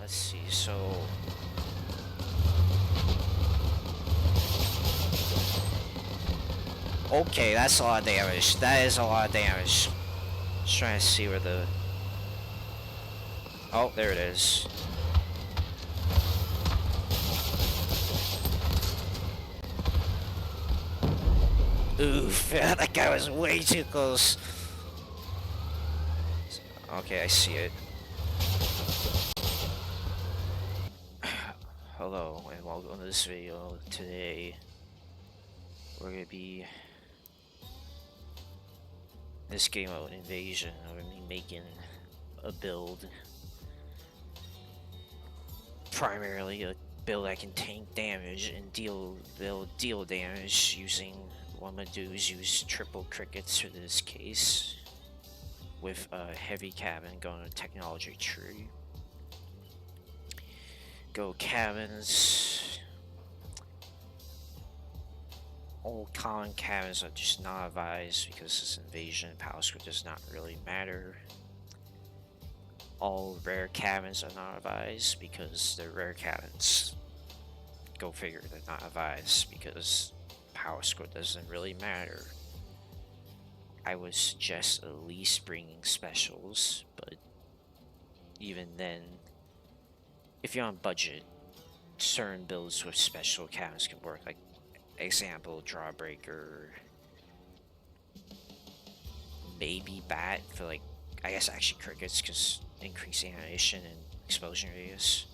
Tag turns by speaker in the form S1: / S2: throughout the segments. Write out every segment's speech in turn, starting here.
S1: let's see, so... Okay, that's a lot of damage. That is a lot of damage. Just trying to see where the... Oh, there it is. Oof, that guy was way too close. Okay, I see it. Hello, and welcome to this video. Today, we're gonna be... this game mode, Invasion. We're gonna be making a build. Primarily a build that can tank damage and deal damage using... what I'm gonna do is use triple crickets for this case, with a heavy cabin going to technology tree. Go cabins. All common cabins are just not advised because this invasion power score does not really matter. All rare cabins are not advised because they're rare cabins. Go figure, they're not advised because power score doesn't really matter. I would suggest at least bringing specials, but even then, if you're on budget, certain builds with special cabins can work. Like, example, Drawbreaker, maybe Bat for, like, I guess actually crickets, because increase animation and explosion radius.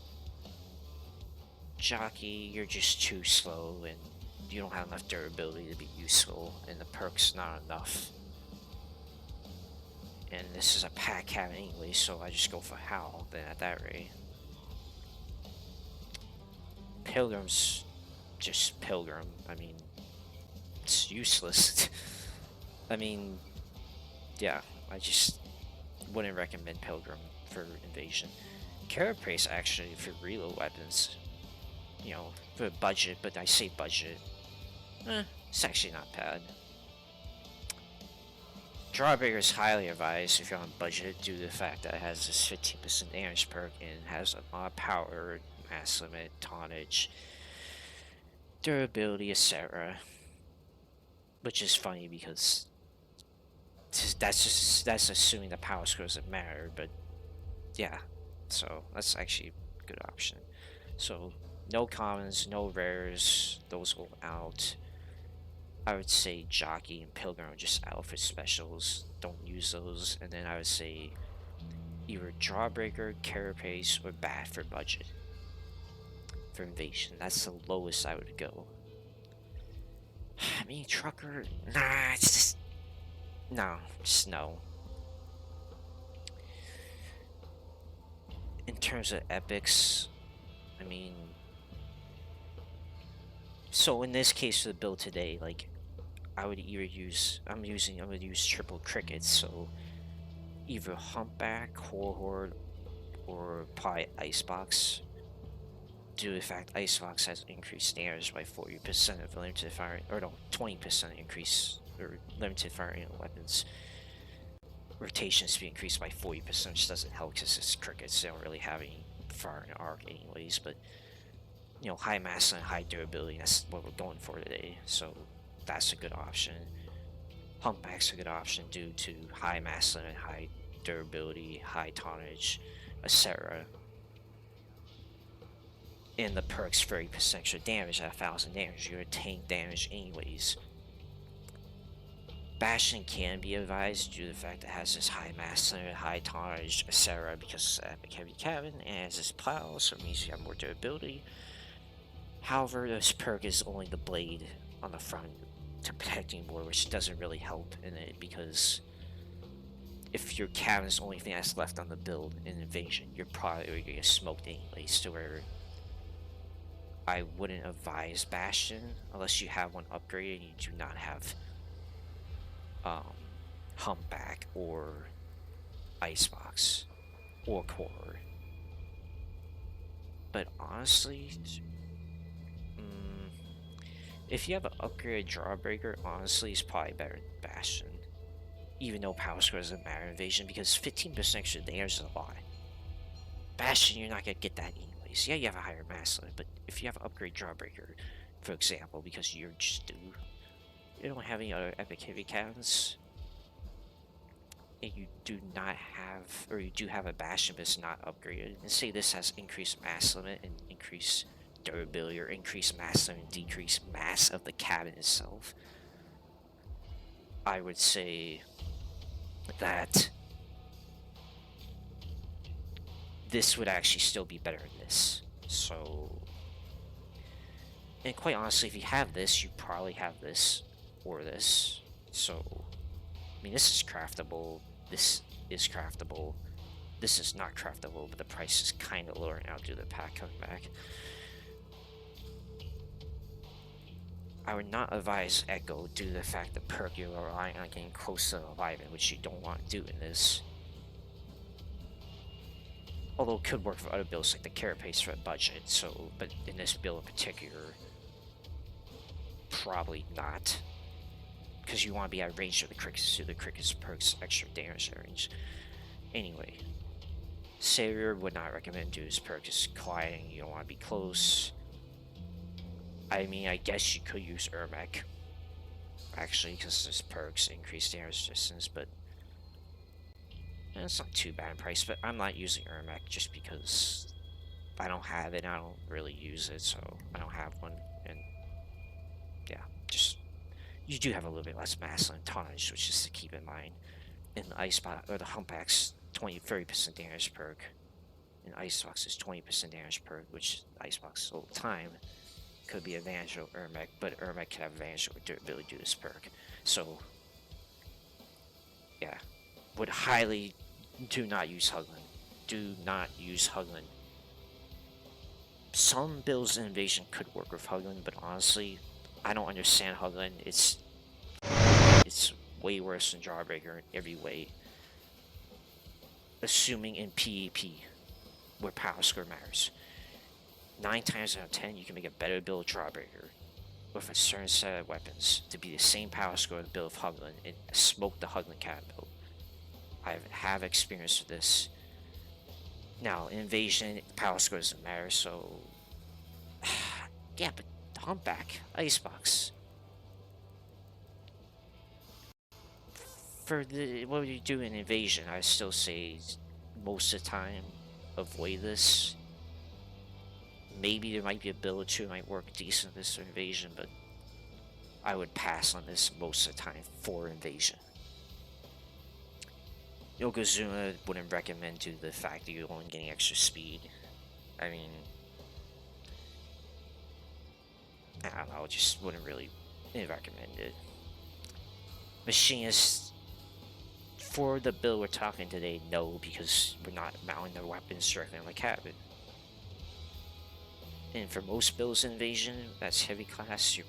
S1: Jockey, you're just too slow and you don't have enough durability to be useful, and the perk's not enough. And this is a pack cabin anyway, so I just go for Howl then at that rate. Pilgrim's just Pilgrim. I mean, it's useless. I mean, yeah, I just wouldn't recommend Pilgrim for Invasion. Carapace actually for reload weapons, you know, for budget, but I say budget. It's actually not bad. Drawbreaker is highly advised if you're on budget due to the fact that it has this 15% damage perk and has a lot of power, mass limit, tonnage, durability, etc. Which is funny because that's assuming the power score doesn't matter, but yeah, so that's actually a good option. So no commons, no rares, those go out. I would say Jockey and Pilgrim are just out for specials. Don't use those. And then I would say either Drawbreaker, Carapace, or Bat for budget. For Invasion. That's the lowest I would go. I mean, Trucker... Nah, it's just... No, just no. In terms of epics, I mean... So in this case for the build today, like, I would either use, I'm gonna use triple crickets, so either Humpback, Horde, or probably Icebox. Due to the fact Icebox has increased damage by 40% of limited fire, or no, 20% increase, or limited firing weapons. Rotation speed increased by 40%, which doesn't help because it's crickets, they don't really have any fire in arc anyways, but you know, high mass and high durability, that's what we're going for today, so that's a good option. Humpback's a good option due to high mass limit, high durability, high tonnage, etc. And the perk's 30% extra damage at 1000 damage. You're gonna tank damage anyways. Bastion can be advised due to the fact that it has this high mass limit, high tonnage, etc. because it's an epic heavy cabin and it has this plow, so it means you have more durability. However, this perk is only the blade on the front to protecting more, which doesn't really help in it because if your cabin is the only thing that's left on the build in Invasion, you're probably going to get smoked anyways, to where I wouldn't advise Bastion unless you have one upgraded and you do not have Humpback or Icebox or Core. But honestly, if you have an upgraded Drawbreaker, honestly, it's probably better than Bastion. Even though power score doesn't matter in Invasion, because 15% extra damage is a lot. Bastion, you're not gonna get that anyways. Yeah, you have a higher mass limit, but if you have an upgrade Jawbreaker, for example, because you don't have any other epic heavy cannons, and you do not have, or you do have a Bastion, but it's not upgraded. And say this has increased mass limit and increased durability, or increased mass limit and decreased mass of the cabin itself. I would say that this would actually still be better than this. So, and quite honestly, if you have this, you probably have this or this. So, I mean, this is craftable. This is craftable. This is not craftable, but the price is kind of lower now due to the pack coming back. I would not advise Echo due to the fact that perk you're relying on getting close to Leviathan, which you don't want to do in this. Although it could work for other builds like the Carapace for a budget, so, but in this build in particular, probably not. Because you want to be at range of the crickets, so the crickets perks extra damage range. Anyway, Savior would not recommend do this perk, just colliding, you don't want to be close. I mean, I guess you could use Ermac, actually, because this perks increase damage resistance, but it's not too bad in price. But I'm not using Ermac just because I don't have it, I don't really use it, so I don't have one, and yeah, just, you do have a little bit less mass and tonnage, which is to keep in mind. In the Icebox, or the Humpback's 30% damage perk, and Icebox is 20% damage perk, which Icebox all the time could be advantage over Ermac, but Ermac can have advantage over durability due to this perk. So, yeah, would highly do not use Hugland. Do not use Hugland. Some builds in Invasion could work with Hugland, but honestly, I don't understand Hugland. It's way worse than Jawbreaker in every way. Assuming in PvP, where power score matters. 9 times out of 10, you can make a better build of Jawbreaker with a certain set of weapons to be the same power score of the build of Hugland and smoke the Hugland cannon build. I have experience with this. Now, in Invasion, power score doesn't matter, so yeah, but Humpback, Icebox. For what you do in Invasion, I still say most of the time avoid this. Maybe there might be a build or two that might work decent this Invasion, but I would pass on this most of the time for Invasion. Yokozuna wouldn't recommend due to the fact that you're only getting extra speed. I mean, I don't know, just wouldn't really recommend it. Machinist, for the build we're talking today, no, because we're not mounting the weapons directly on the cabin. And for most builds in Invasion, that's heavy class, you're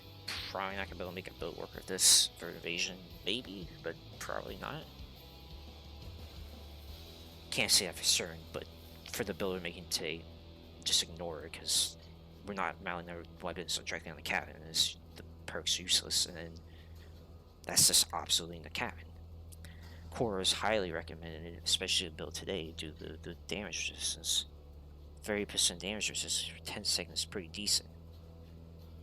S1: probably not going to be able to make a build work with this for Invasion. Maybe, but probably not. Can't say that for certain, but for the build we're making today, just ignore it, because we're not mounting our weapons directly on the cabin. The perk's useless, and then that's just obsolete in the cabin. Core is highly recommended, especially the build today, due to the damage resistance. 30% damage resistance for 10 seconds is pretty decent.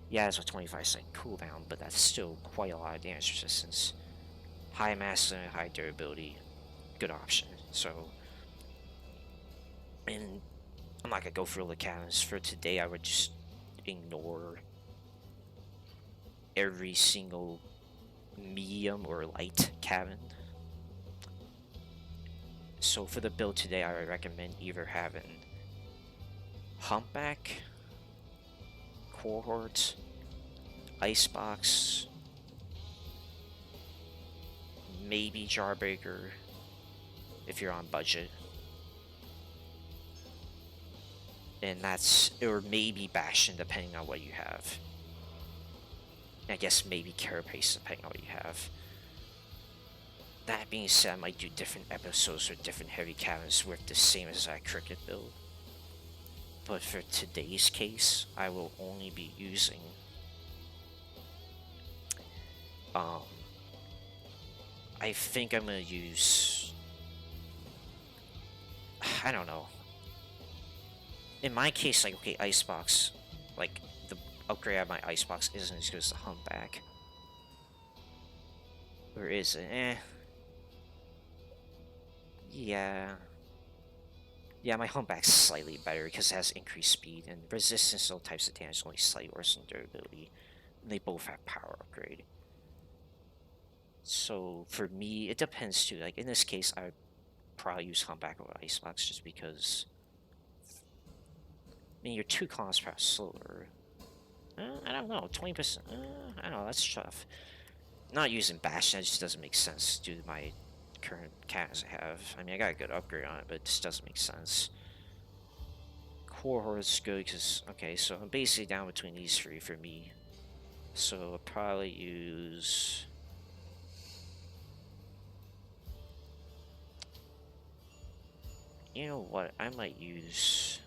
S1: Yeah, it's a 25-second cooldown, but that's still quite a lot of damage resistance. High mass limit, high durability, good option. So, and I'm not gonna go through all the cannons. For today, I would just ignore every single medium or light cabin. So for the build today, I would recommend either having Humpback, Cohort, Icebox, maybe Jawbreaker if you're on budget. And that's, or maybe Bastion depending on what you have. I guess maybe Carapace depending on what you have. That being said, I might do different episodes for different heavy cabins with the same as that cricket build. But for today's case, I will only be using I think I'm gonna use, I don't know. in my case, like, okay, Icebox, like, the upgrade of my Icebox isn't as good as the Humpback. Or is it? Yeah. Yeah, my Humpback's slightly better because it has increased speed, and resistance to all types of damage is only slightly worse than durability. And they both have power upgrade. So, for me, it depends too. Like, in this case, I would probably use Humpback over Icebox just because... I mean, your 2 columns perhaps slower. I don't know, 20%. I don't know, that's tough. Not using Bastion, that just doesn't make sense due to my current cats I have. I mean, I got a good upgrade on it, but it just doesn't make sense. Core Horde is good because, okay, so I'm basically down between these 3 for me. So I'll probably use... You know what, I might use...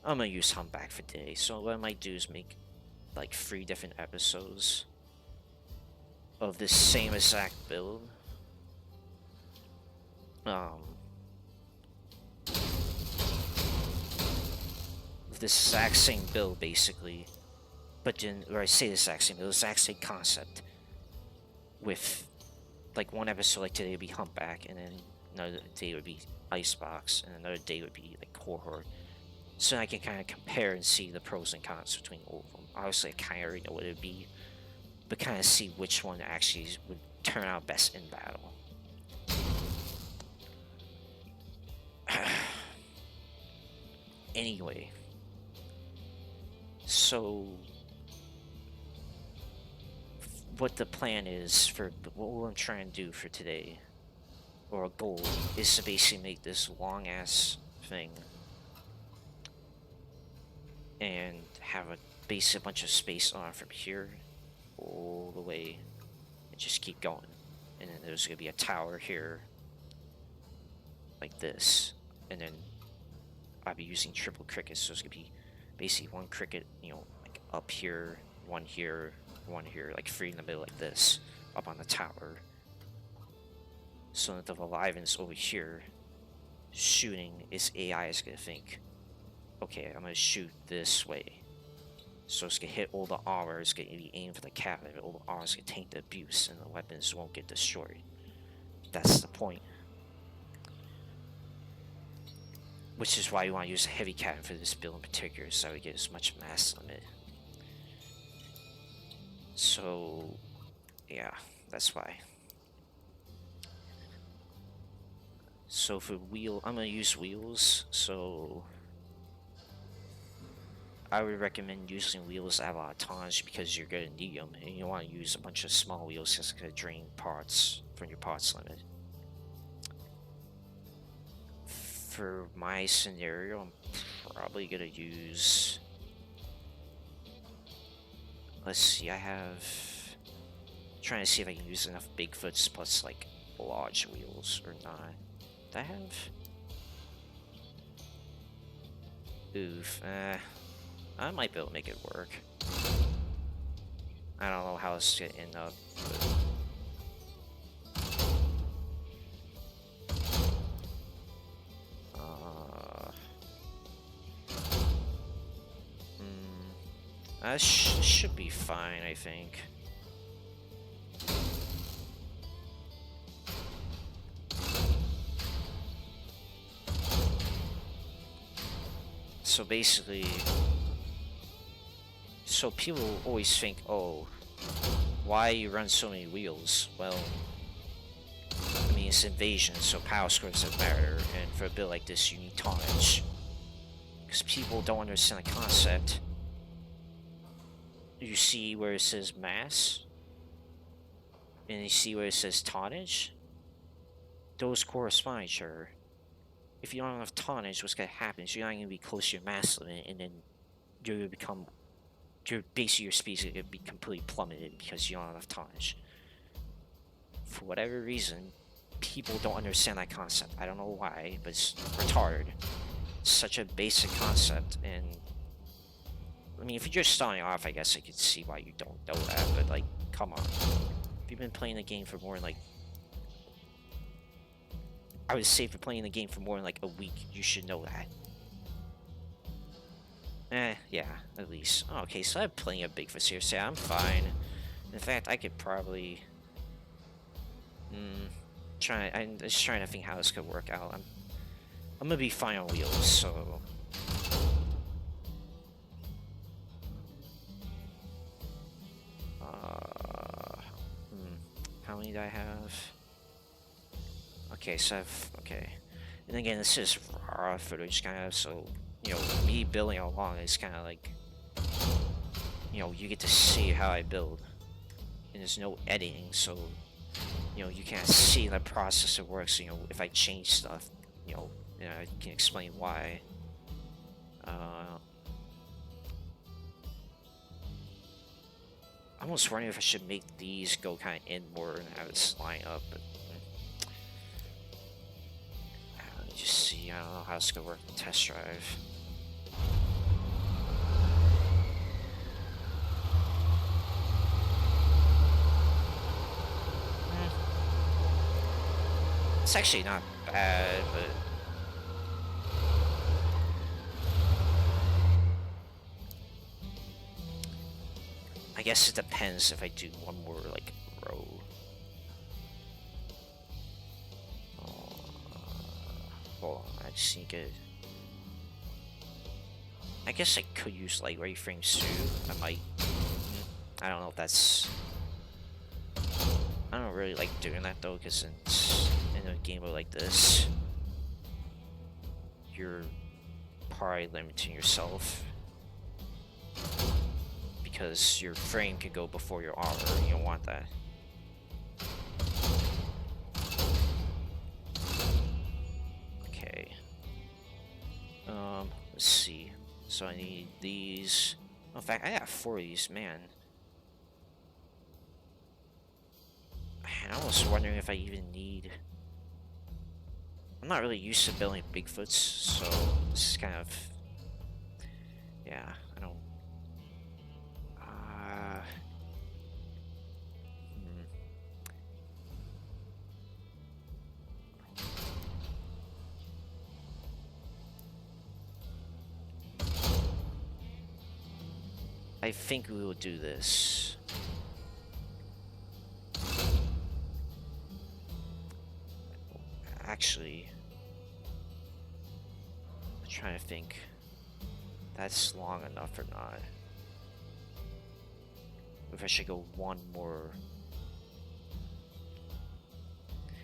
S1: I'm gonna use Humpback for today. So what I might do is make like 3 different episodes of this same exact build. This exact same build basically, but then, or I say the exact same build, the exact same concept. With like one episode like today would be Humpback, and then another day would be Icebox, and another day would be like Core Horde. So I can kind of compare and see the pros and cons between all of them. Obviously, I kind of already know what it would be, but kind of see which one actually would turn out best in battle. Anyway, so what the plan is for what I'm trying to do for today, or a goal, is to basically make this long ass thing and have a bunch of space on from here all the way and just keep going. And then there's gonna be a tower here like this, and then I'll be using triple crickets, so it's gonna be basically 1 cricket, you know, like up here, 1 here, 1 here, like 3 in the middle like this, up on the tower. So that the Leviathan's over here shooting, its AI is gonna think, okay, I'm gonna shoot this way. So it's gonna hit all the armor, it's gonna be aimed for the cabin, all the armor is gonna take the abuse, and the weapons won't get destroyed. That's the point. Which is why you want to use a heavy cannon for this build in particular, so we get as much mass limit. So, yeah, that's why. So for wheel, I'm gonna use wheels, so I would recommend using wheels that have a lot of tonnage because you're gonna need them, and you want to use a bunch of small wheels because it's gonna drain parts from your parts limit. For my scenario, I'm probably gonna use... Let's see, I have... Trying to see if I can use enough Bigfoots plus like large wheels or not. Do I have... Oof, I might be able to make it work. I don't know how it's gonna end up, but... That should be fine, I think. So basically... So people always think, oh, why you run so many wheels? Well, I mean, it's invasion, so power squares doesn't matter, and for a build like this, you need tonnage. Because people don't understand the concept. You see where it says mass, and you see where it says tonnage? Those correspond to each other. If you don't have enough tonnage, what's going to happen is you're not going to be close to your mass limit, and then you're going to become... basically your speed is going to be completely plummeted because you don't have enough tonnage. For whatever reason, people don't understand that concept. I don't know why, but it's retarded. It's such a basic concept, and... I mean, if you're just starting off, I guess I could see why you don't know that, but, like, come on. If you've been playing the game for more than, like... I would say if you're playing the game for more than, like, a week, you should know that. Yeah, at least. Oh, okay, so I have plenty of Bigfoots here, so I'm fine. In fact, I could probably... I'm just trying to think how this could work out. I'm gonna be fine on wheels, so... How many do I have? Okay, so okay. And again, this is raw footage, kind of, so, you know, me building along is kind of like, you know, you get to see how I build. And there's no editing, so, you know, you can't see the process it works. You know, if I change stuff, you know, I can explain why. I'm almost wondering if I should make these go kind of in more and have it line up, but let me just see. I don't know how it's gonna work in test drive. It's actually not bad, but I guess it depends if I do one more like row. Hold on, I just need to. I guess I could use like ray frames too. I might. I don't know if that's. I don't really like doing that though, because in a game like this, you're probably limiting yourself. Because your frame could go before your armor, and you don't want that. Okay. Let's see. So I need these. Oh, in fact, I got 4 of these, man. I was wondering if I even need... I'm not really used to building Bigfoots, so this is kind of... Yeah, I don't... I think we will do this. Actually, I'm trying to think. That's long enough or not. If I should go one more.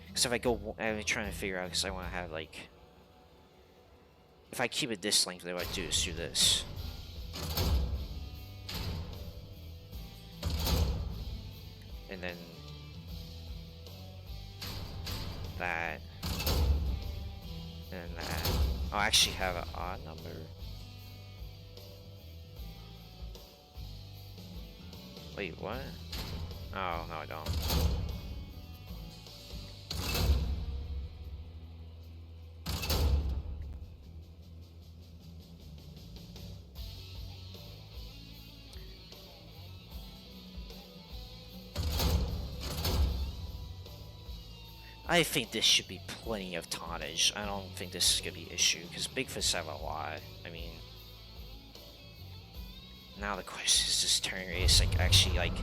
S1: Because if I go, I'm trying to figure out, because I want to have like. If I keep it this length, then what I do is do this. And then that. And that. I'll actually have an odd number. Wait, what? Oh, no, I don't. I think this should be plenty of tonnage. I don't think this is gonna be an issue, because Bigfoots have a lot. I mean... Now the question is this turn race, like, actually, like...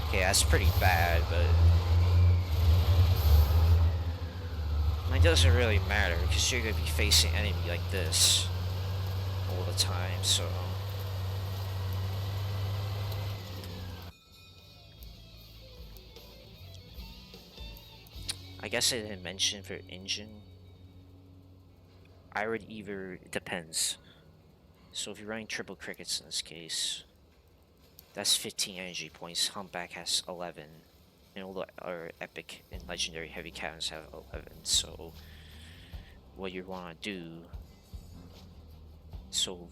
S1: Okay, that's pretty bad, but... It doesn't really matter, because you're gonna be facing enemy like this all the time, so... I guess I didn't mention for engine. I would either... It depends. So if you're running triple crickets in this case, that's 15 energy points. Humpback has 11. And all the other epic and legendary heavy cannons have 11. So what you want to do... So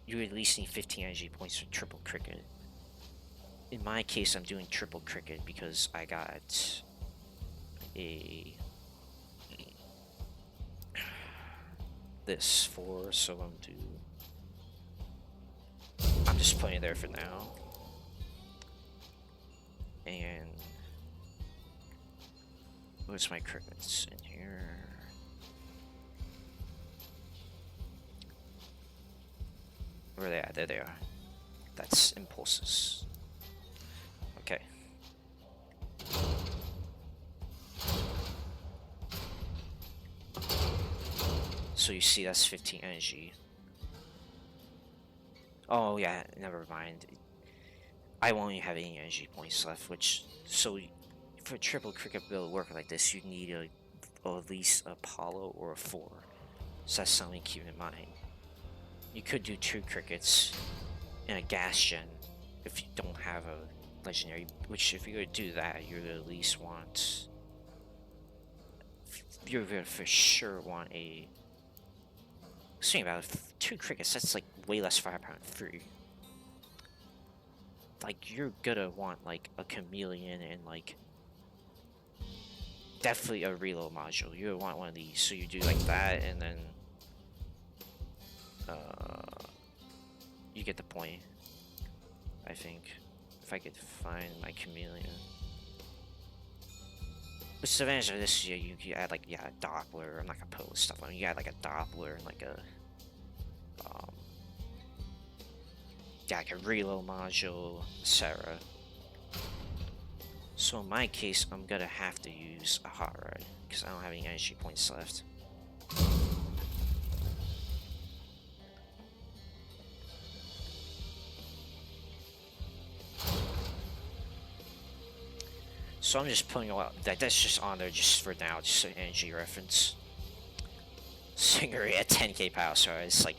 S1: you at least need 15 energy points for triple cricket. In my case, I'm doing triple cricket because I got this for, so I'm just putting it there for now. And what's my crickets in here? Where are they at? There they are. That's impulses. Okay. So you see that's 15 energy. Oh yeah, never mind. I won't have any energy points left, which, so for a triple cricket build work like this, you need at least Apollo or a 4. So that's something to keep in mind. You could do 2 crickets and a gas gen if you don't have a legendary, which if you're gonna do that, you're gonna at least want, you're gonna for sure want a, think about it, 2 crickets, that's like way less firepower than 3. Like, you're gonna want like a chameleon and like definitely a reload module. You would want one of these, so you do like that, and then you get the point. I think if I could find my chameleon. Which is the advantage of this, you can add like, yeah, a Doppler. I'm not gonna put stuff on. You add like a Doppler and like a yeah, like a reload module, etc. So in my case, I'm gonna have to use a hot rod because I don't have any energy points left. So I'm just putting a lot. That's just on there just for now, just an energy reference. Singer at 10k power, so it's like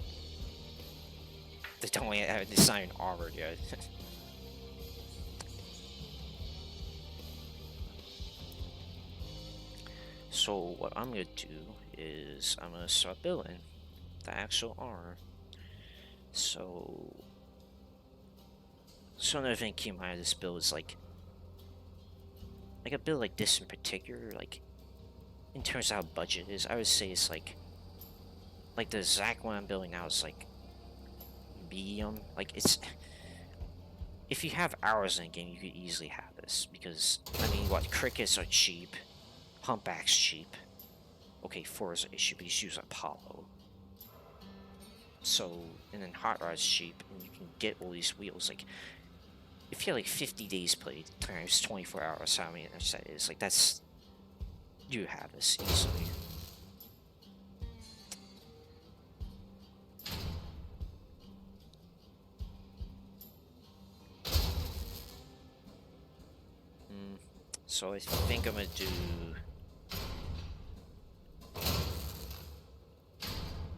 S1: they don't even have, it's not even armored yet. So what I'm gonna do is I'm gonna start building the actual armor. So another thing to keep in mind of this build is like a build like this in particular, like in terms of how budget is, I would say it's like the Zac one I'm building now is like medium. Like, it's, if you have hours in a game, you could easily have this because I mean, what, crickets are cheap, humpback's cheap. Okay, 4 is an issue, but you use Apollo. So, and then hot rod's cheap, and you can get all these wheels. Like, if you have like 50 days played times 24 hours, how many that is? Like, that's, you have this easily. So I think I'm gonna do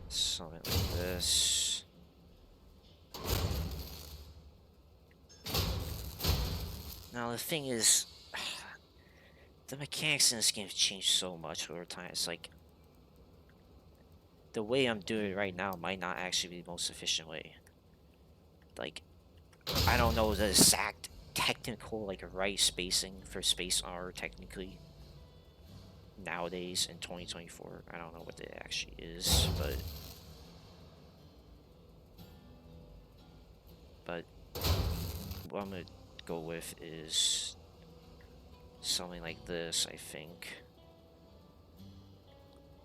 S1: something like this. Now the thing is, the mechanics in this game have changed so much over time. It's like, the way I'm doing it right now might not actually be the most efficient way. Like, I don't know the exact technical, like, right spacing for space armor technically nowadays in 2024. I don't know what it actually is, but what I'm gonna go with is something like this, I think.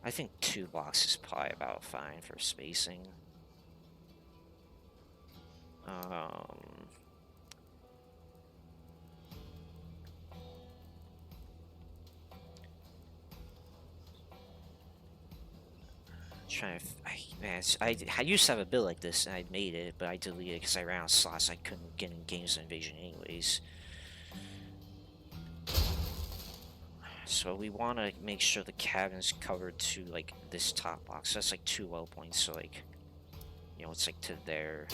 S1: I think 2 blocks is probably about fine for spacing. Trying to, I used to have a build like this and I made it, but I deleted it because I ran out of slots. I couldn't get in Games of Invasion anyways. So we want to make sure the cabin's covered to like this top box. That's like 2 well points. So like, you know, it's like to there.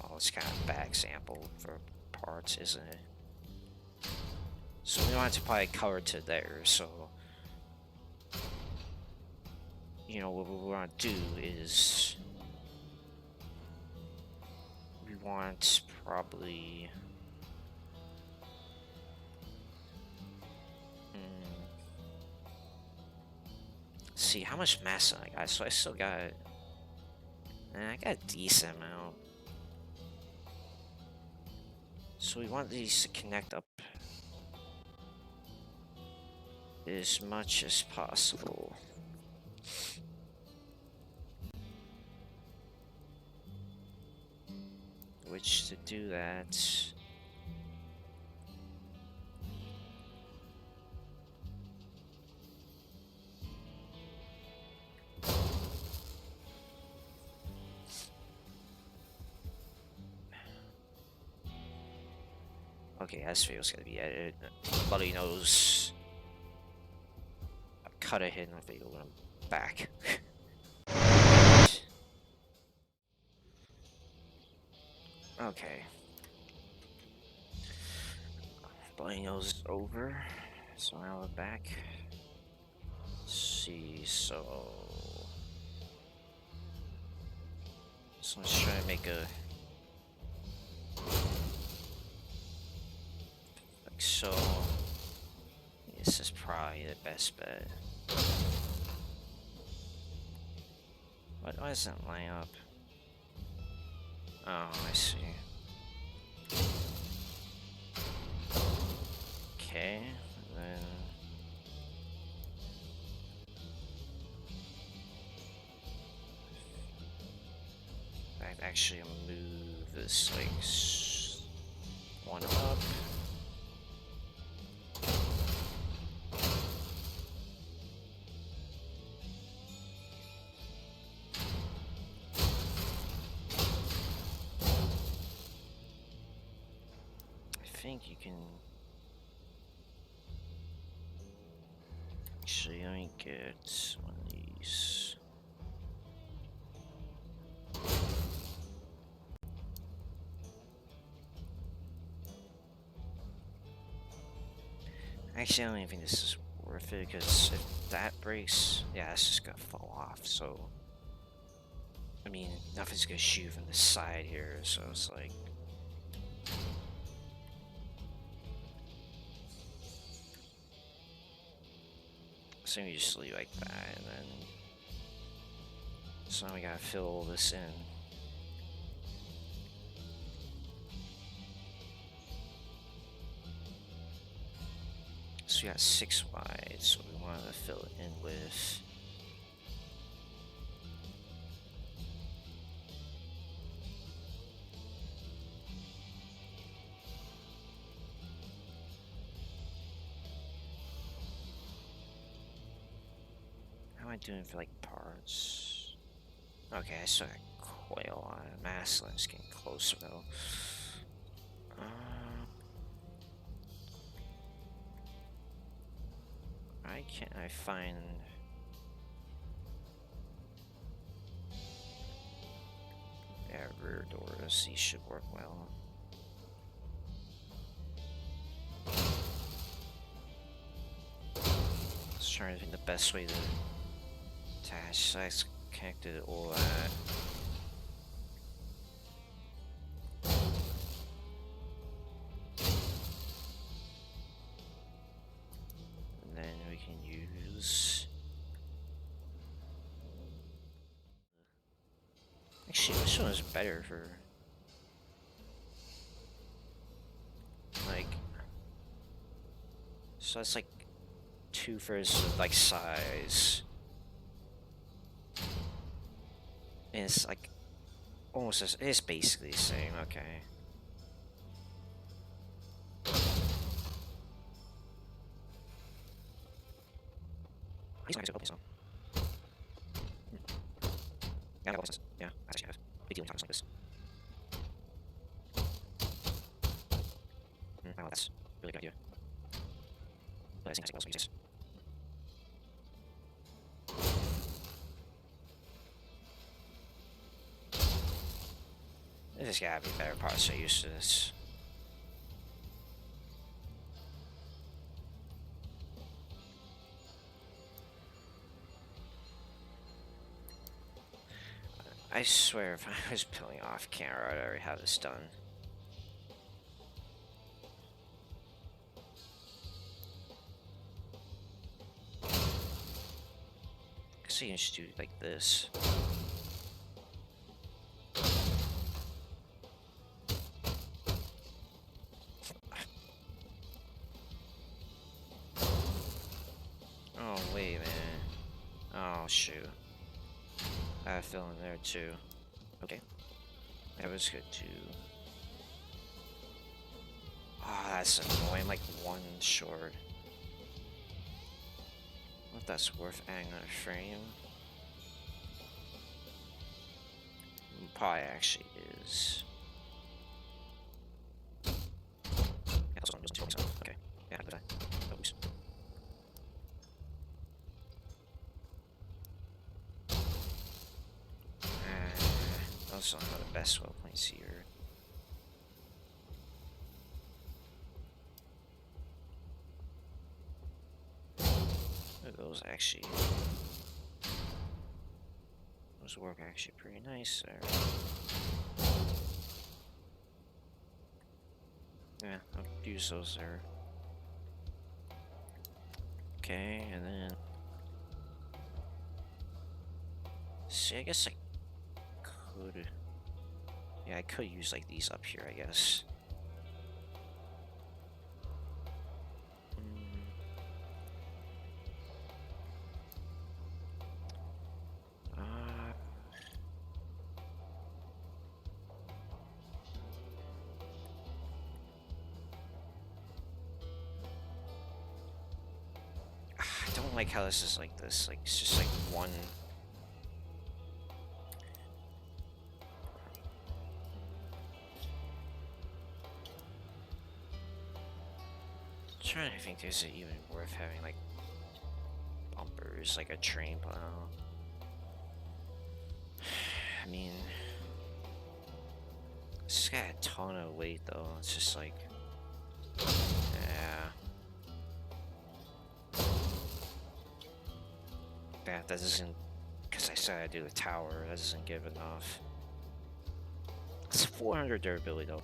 S1: Well, it's kind of a bad example for parts, isn't it? So we want it to probably cover to there. So, you know, what we want to do is we want probably see how much mass I got. So I still got, I got a decent amount. So we want these to connect up as much as possible. which to do that. Okay, this video's gonna be edited. Bloody knows. I'll cut a hit in the video when I'm back. Okay. Bloody nose is over. So now we're back. Let's see, so let's try to make a like so. This is probably the best bet. Why doesn't it line up? Oh, I see. Okay, then I'd actually move this like one up. I think you can actually, let me get one of these. Actually, I don't even think this is worth it, because if that breaks, yeah, it's just gonna fall off, so I mean, nothing's gonna shoot from the side here, so it's like so we just leave like that, and then so now we gotta fill all this in. So we got 6 wide, so we want to fill it in with how am I doing for like parts? Okay, I still got coil on it. Masculine's getting closer though. Why can't I find rear doors? These should work well. Just trying to think the best way to attach. So I connected all that. And then we can use. Actually, this one is better for like. So it's like 2/3 of like size. And it's like almost as it's basically the same, okay. He's not gonna open this. Yeah, I got this. Yeah, I actually have. Big deal in times like this. Oh, that's a really good idea. But I think I can also use this. This has gotta be better parts so used to this. I swear if I was peeling off camera, I'd already have this done. So you can just do it like this. Oh wait, man. Oh shoot. I fell in there too. Okay. That was good too. Ah, that's annoying. Like one short. If that's worth adding on a frame. Probably actually is. Yeah, that's what I'm using 2 okay. Yeah, but oops. Also not the best well points here. Those actually, those work actually pretty nice there. Yeah, I'll use those there. Okay, and then see, I guess I could. Yeah, I could use like these up here, I guess. I don't like how this is like this. Like it's just like one. I'm trying to think, is it even worth having like bumpers, like a train plow? I mean, it's got a ton of weight though. It's just like, yeah. That doesn't, because I said I do the tower, that doesn't give enough. It's 400 durability though.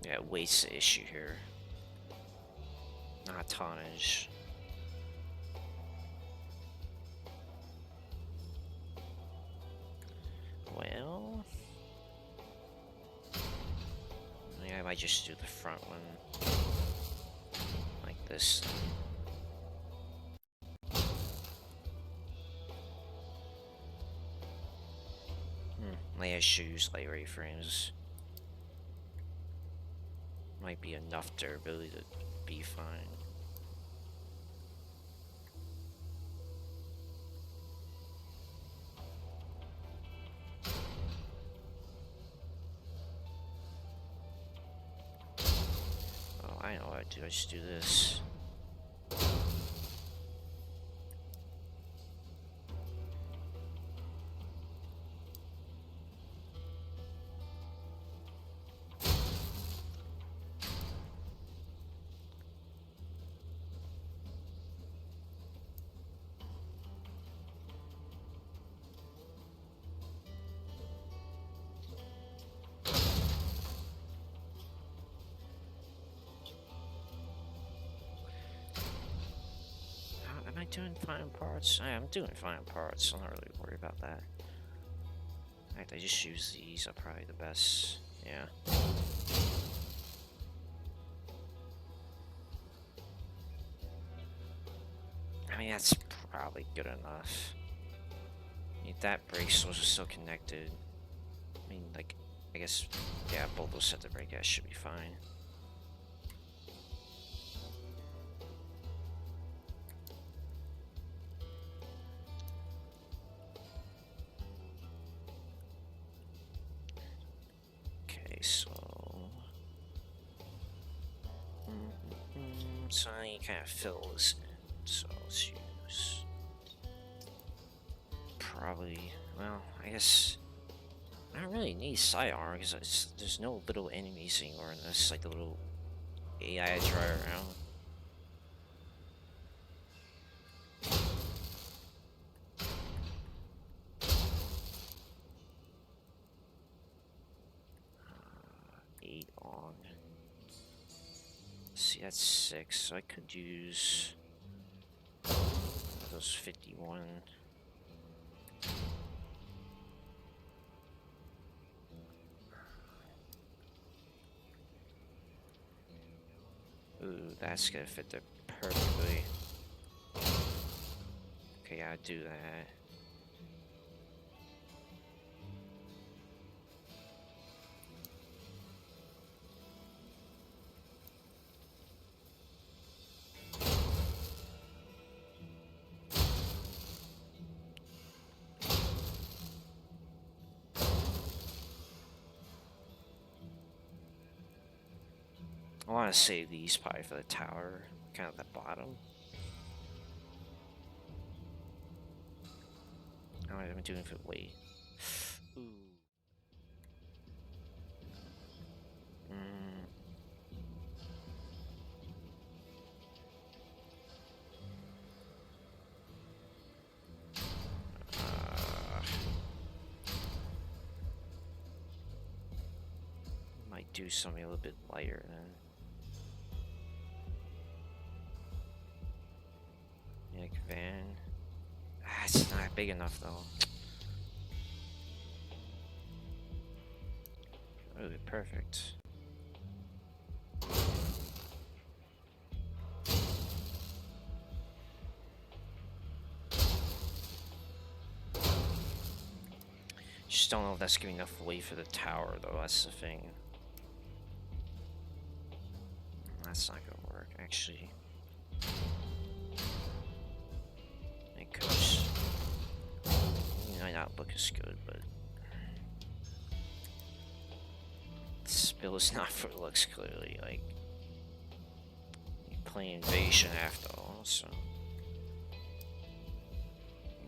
S1: Yeah, weight's the issue here. Not tonnage. Well, I might just do the front one like this. Layer shoes, lightweight frames. Might be enough durability to be fine. Oh, I know what I do. I just do this. Am I doing fine parts? I'm doing fine parts. I'm not really worried about that. Alright, I just use these are probably the best. Yeah. I mean, that's probably good enough. I mean, that breaks, those are still connected. I mean, like, I guess, yeah, both those sets of brake gas should be fine. Okay, so... so I need to kind of fill this in. So let's use... probably... well, I guess... I don't really need side armor because there's no little enemies anymore in this, like the little AI I try around. Eight on. See, that's 6, so I could use those 51. Ooh, that's gonna fit there perfectly. gotta do that. I want to save these probably for the tower, kind of the bottom. Alright, I'm doing for weight. Ooh. Might do something a little bit lighter then. Nick Van. Ah, it's not big enough though. Oh, perfect. Just don't know if that's giving enough weight for the tower though, that's the thing. That's not gonna work, actually. It goes. It might not look as good, but this build is not for looks clearly. Like, you play invasion after all, so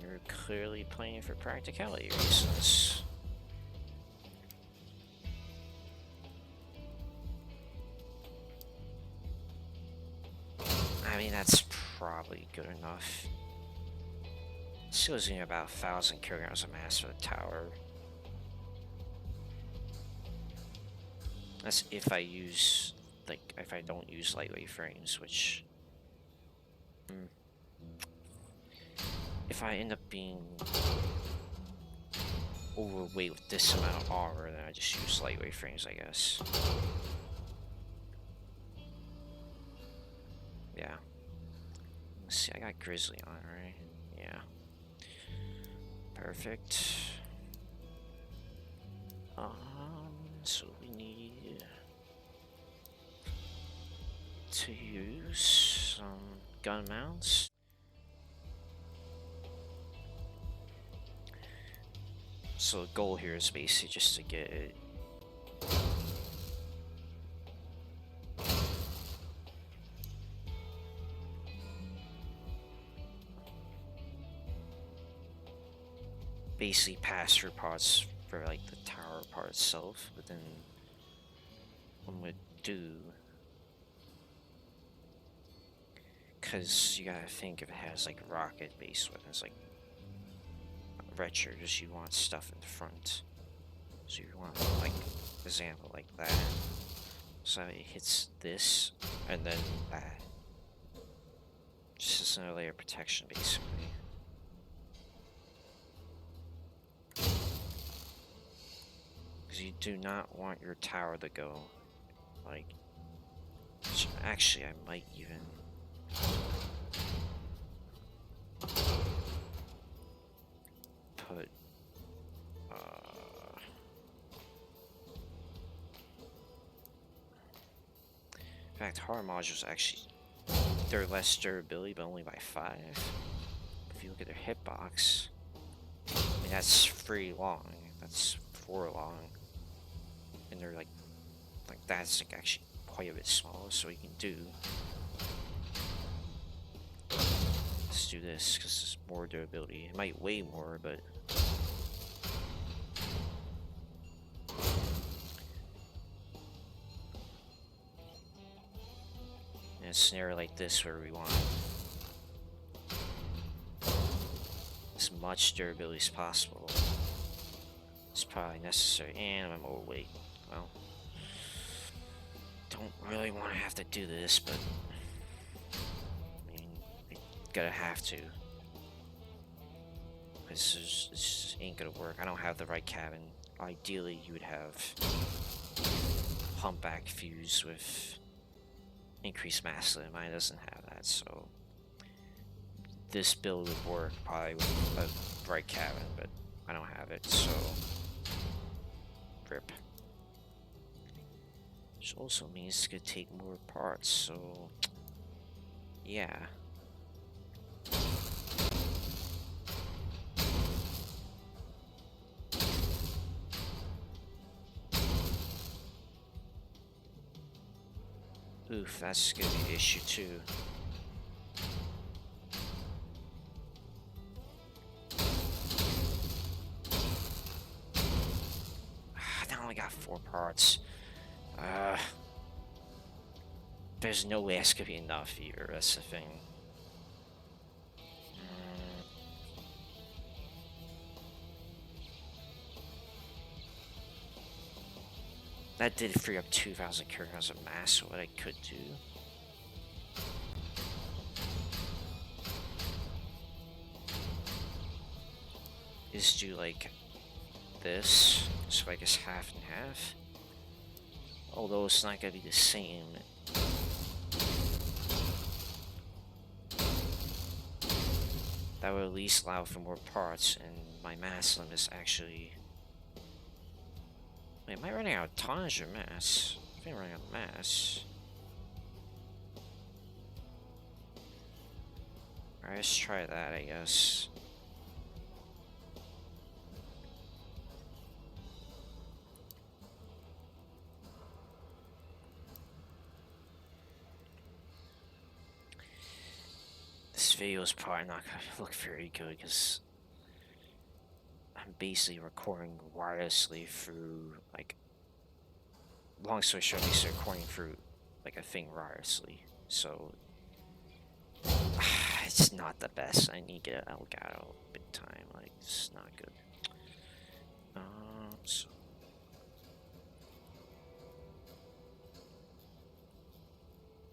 S1: you're clearly playing for practicality reasons. I mean, that's probably good enough. Still using about 1,000 kilograms of mass for the tower. That's if I use, like, if I don't use lightweight frames, which... If I end up being overweight with this amount of armor, then I just use lightweight frames, I guess. Yeah. Let's see, I got Grizzly on, right? Yeah. Perfect. So we need to use some gun mounts. So the goal here is basically just to get it basically pass-through parts for like the tower part itself, but then what I'm gonna do, because you gotta think if it has like rocket-based weapons, like retros, you want stuff in the front. So you want, like, example like that. So it hits this, and then that. Just another layer of protection, basically. Because you do not want your tower to go, like... Actually, I might even... put... in fact, hard modules actually... they're less durability, but only by 5. If you look at their hitbox... I mean, that's 3 long. That's 4 long. And they're like that's like actually quite a bit smaller, so we can do... Let's do this, because it's more durability. It might weigh more, but... In a scenario like this where we want as much durability as possible, it's probably necessary, and I'm overweight. Well, don't really want to have to do this, but I mean, you gotta have to. This just ain't gonna work. I don't have the right cabin. Ideally, you would have Humpback fuse with increased mass limit. Mine doesn't have that, so this build would work probably with a bright cabin, but I don't have it, so rip. Which also means it's gonna take more parts, so yeah. Oof, that's gonna be an issue too. I only got 4 parts. There's no way it's gonna be enough here, that's the thing. That did free up 2,000 kilograms of mass, so what I could do is do like this, so I guess half and half. Although it's not gonna be the same. That would at least allow for more parts, and my mass limit is actually... Wait, am I running out of tonnage or mass? I think I'm running out of mass. Alright, let's try that, I guess. This video is probably not going to look very good because I'm basically recording wirelessly through, like, long story short, I'm basically recording through, like, a thing wirelessly. So, it's not the best. I need to get Elgato big time. Like, it's not good. So.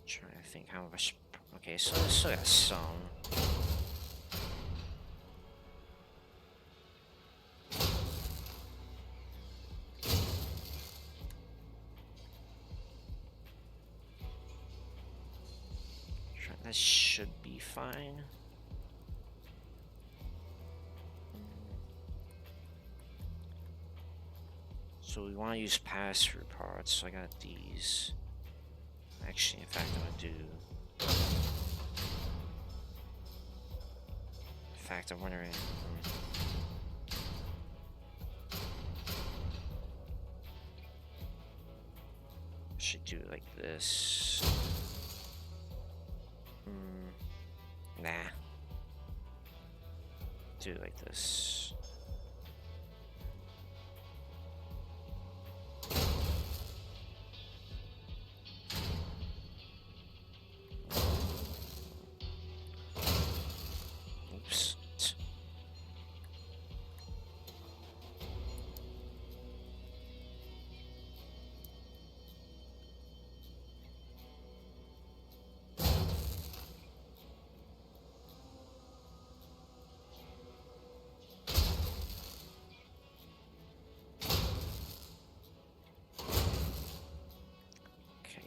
S1: Trying to think how much. Okay, so I still got some. That should be fine. So we want to use pass-through parts, so I got these. Actually, in fact, I'm gonna do... In fact, I'm wondering... I should do it like this. Nah. Do it like this. Oops.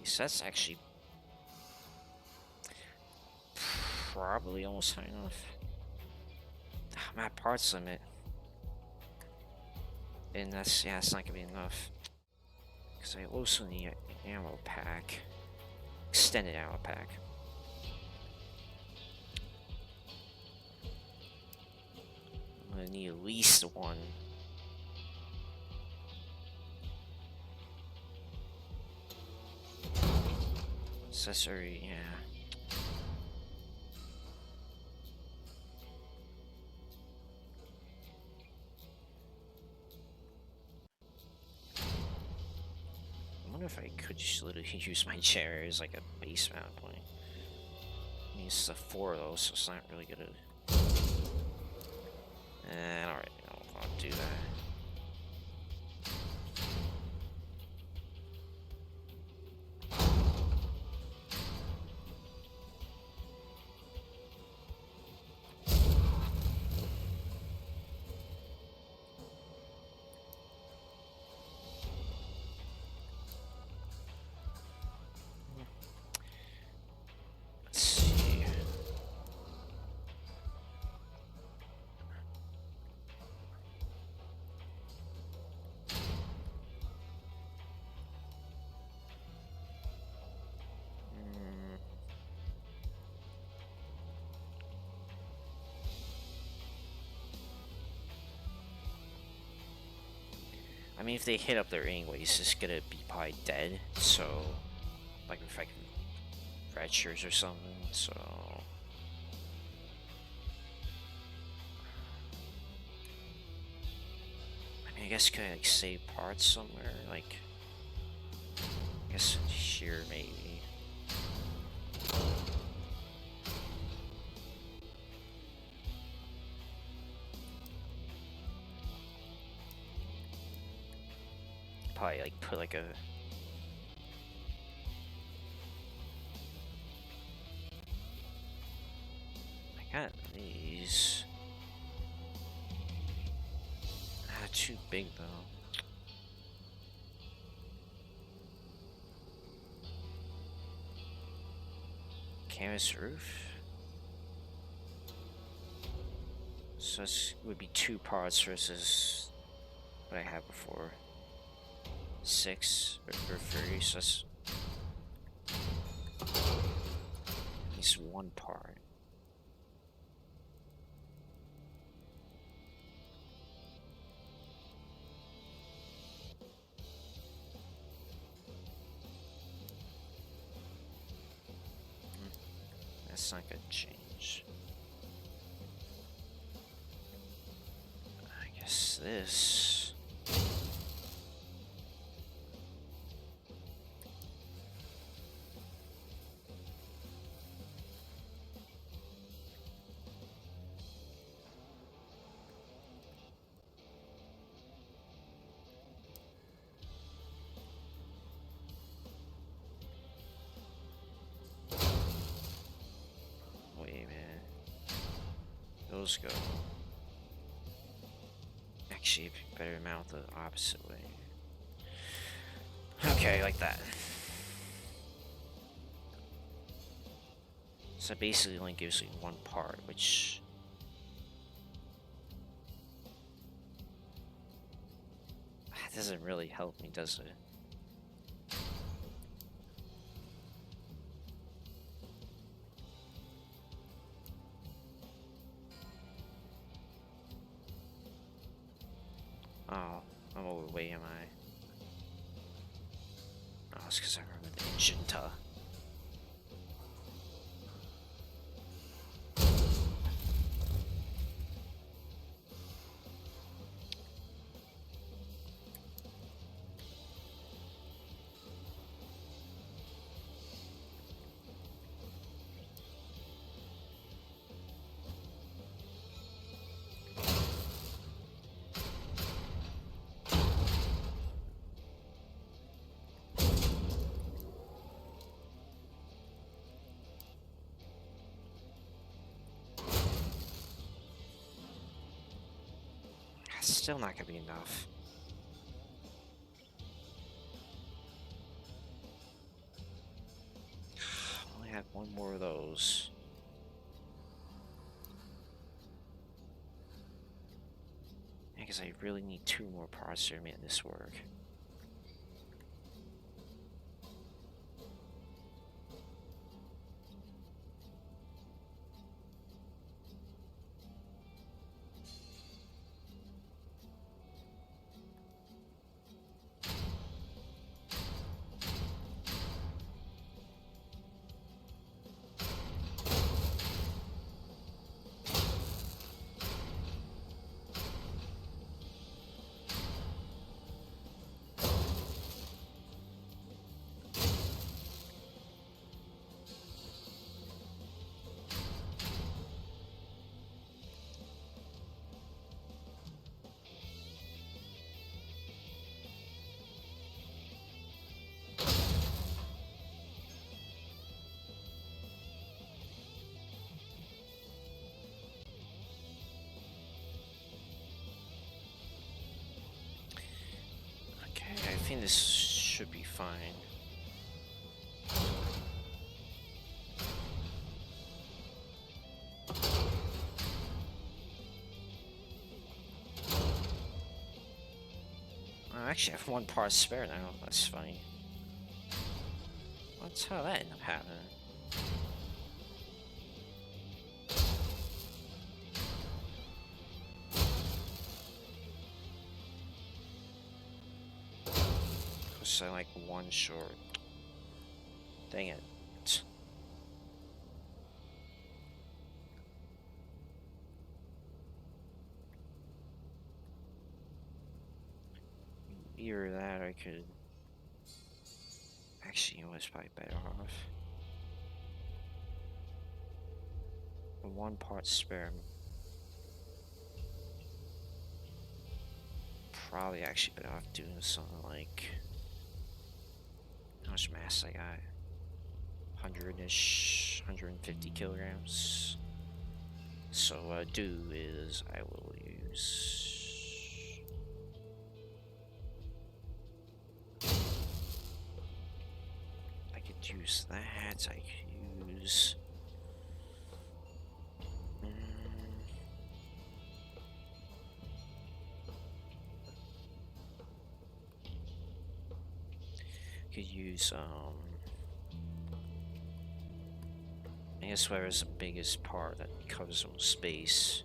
S1: So that's actually probably almost high enough. I'm at parts limit. And that's, yeah, it's not gonna be enough. Because I also need an ammo pack. Extended ammo pack. I'm gonna need at least one. Accessory, yeah. I wonder if I could just literally use my chair as like a base mount point. I mean, it's a 4 of those, so it's not really gonna... alright, I'll do that. Let's see. I mean, if they hit up there anyways, it's gonna be probably dead. So, like if I can fractures or something. So, I mean, I guess could I like save parts somewhere? Like, I guess here maybe. Probably like put like a. I got these. Not too big though. Canvas roof. So this would be 2 parts versus what I had before. 6 or 3, so that's at least 1 part. That's not gonna change. I guess this. Wait a minute. Those go. Actually, better mount the opposite way. Okay, like that. So basically only gives me 1 part, which... that doesn't really help me, does it? Oh, I'm overweight, am I? Oh, it's because I remember the engine to. Still not gonna be enough. Only have 1 more of those. Yeah, because I really need 2 more parts to make this work. I think this should be fine. I actually have 1 part spare now. That's funny. That's how that ended up happening. rounds and like one short. Dang it. Either that, I could. Actually, you know, it's probably better off. One part spare. Probably actually better off doing something like. How much mass I got? 100-ish, 150 kilograms. So what I do is I will use. I could use that. I could use. Could use I guess where is the biggest part that covers some space,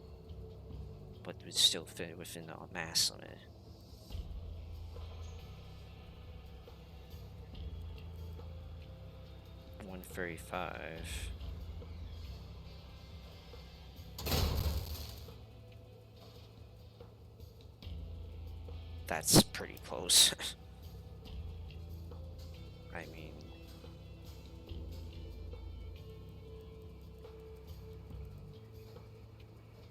S1: but would still fit within the mass limit. $135. That's pretty close. I mean,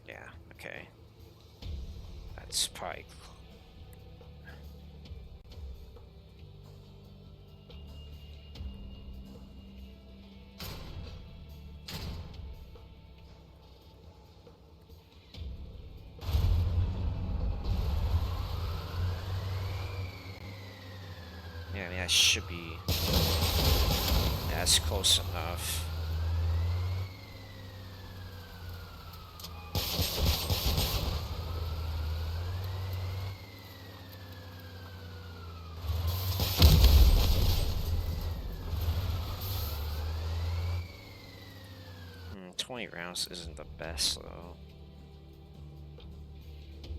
S1: yeah, okay. That's probably. Yeah, I mean, that should be. Yeah, that's close enough. Hmm, 20 rounds isn't the best, though.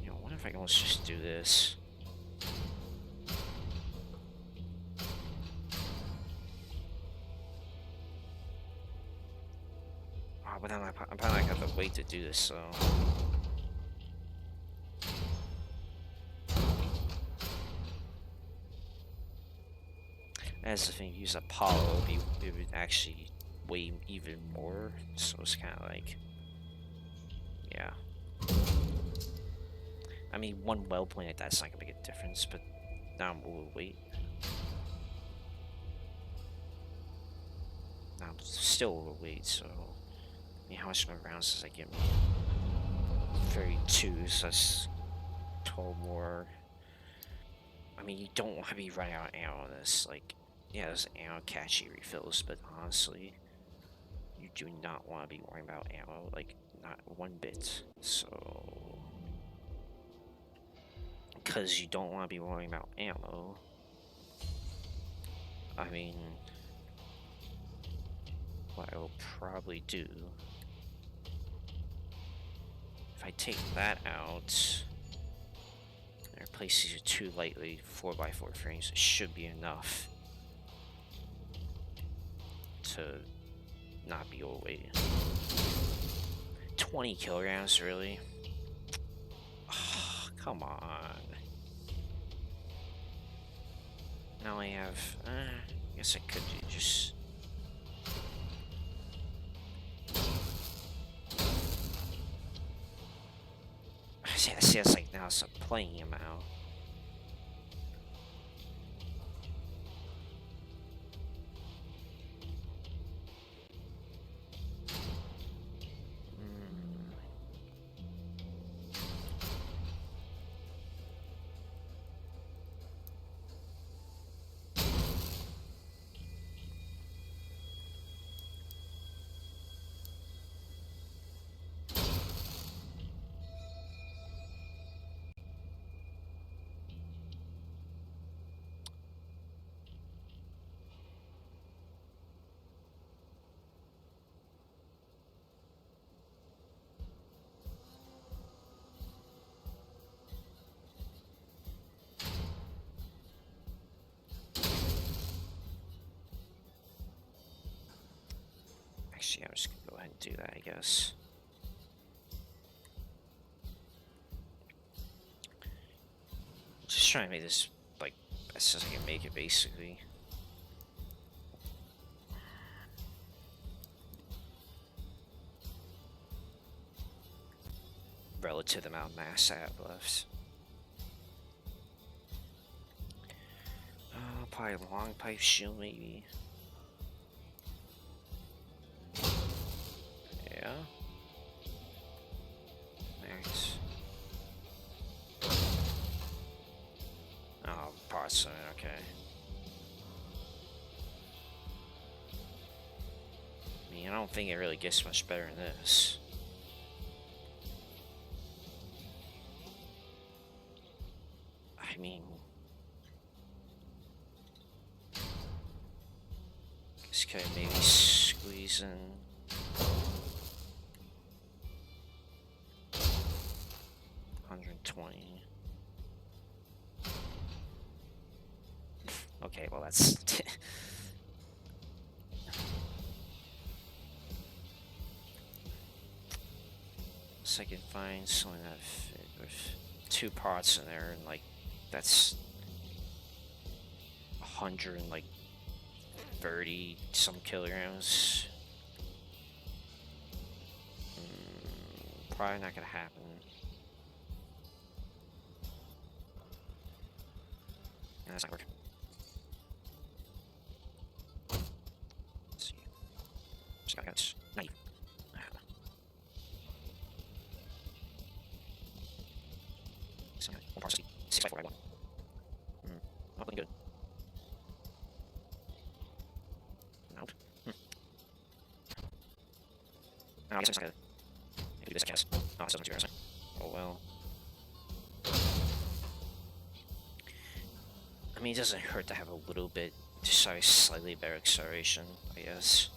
S1: You know, what if I can let's just do this? Oh, but I'm probably not gonna wait to do this, so. As the thing, use Apollo, it would actually weigh even more, so it's kind of like, yeah. I mean, one well point like that's not gonna make a difference, but now I'm overweight. Now I'm still overweight, so I mean, how much more rounds does that give me? 32, so that's 12 more. I mean, you don't want to be running out of ammo on this. Like, yeah, there's ammo catchy refills, but honestly, you do not want to be worrying about ammo, like, not one bit. So, because you don't want to be worrying about ammo, I mean, what I will probably do, if I take that out, and replace these with two lightly 4x4 frames, it should be enough to not be overweight. 20 kilograms, really? Oh, come on. Now I have, I guess I could just. See, it's like now it's a playing amount. So yeah, I'm just gonna go ahead and do that, I guess. Just trying to make this like best as I can make it, basically. Relative to the amount of mass I have left. Probably a long pipe shield, maybe. Yeah. Nice. Oh, parts, okay. I mean, I don't think it really gets much better than this. I mean, this guy maybe squeeze in 120. Okay, well that's so I can find something that fit with 2 parts in there, and like that's 130 some kilograms. Probably not gonna happen. No, that's not working. Let's see. Just got this knife. One part 6x4 by 1. Not looking good. Nope. Oh, I guess I'm just gonna do this, I guess. Oh, this doesn't do anything. Oh well. I mean, it doesn't hurt to have a little bit, slightly better acceleration, I guess.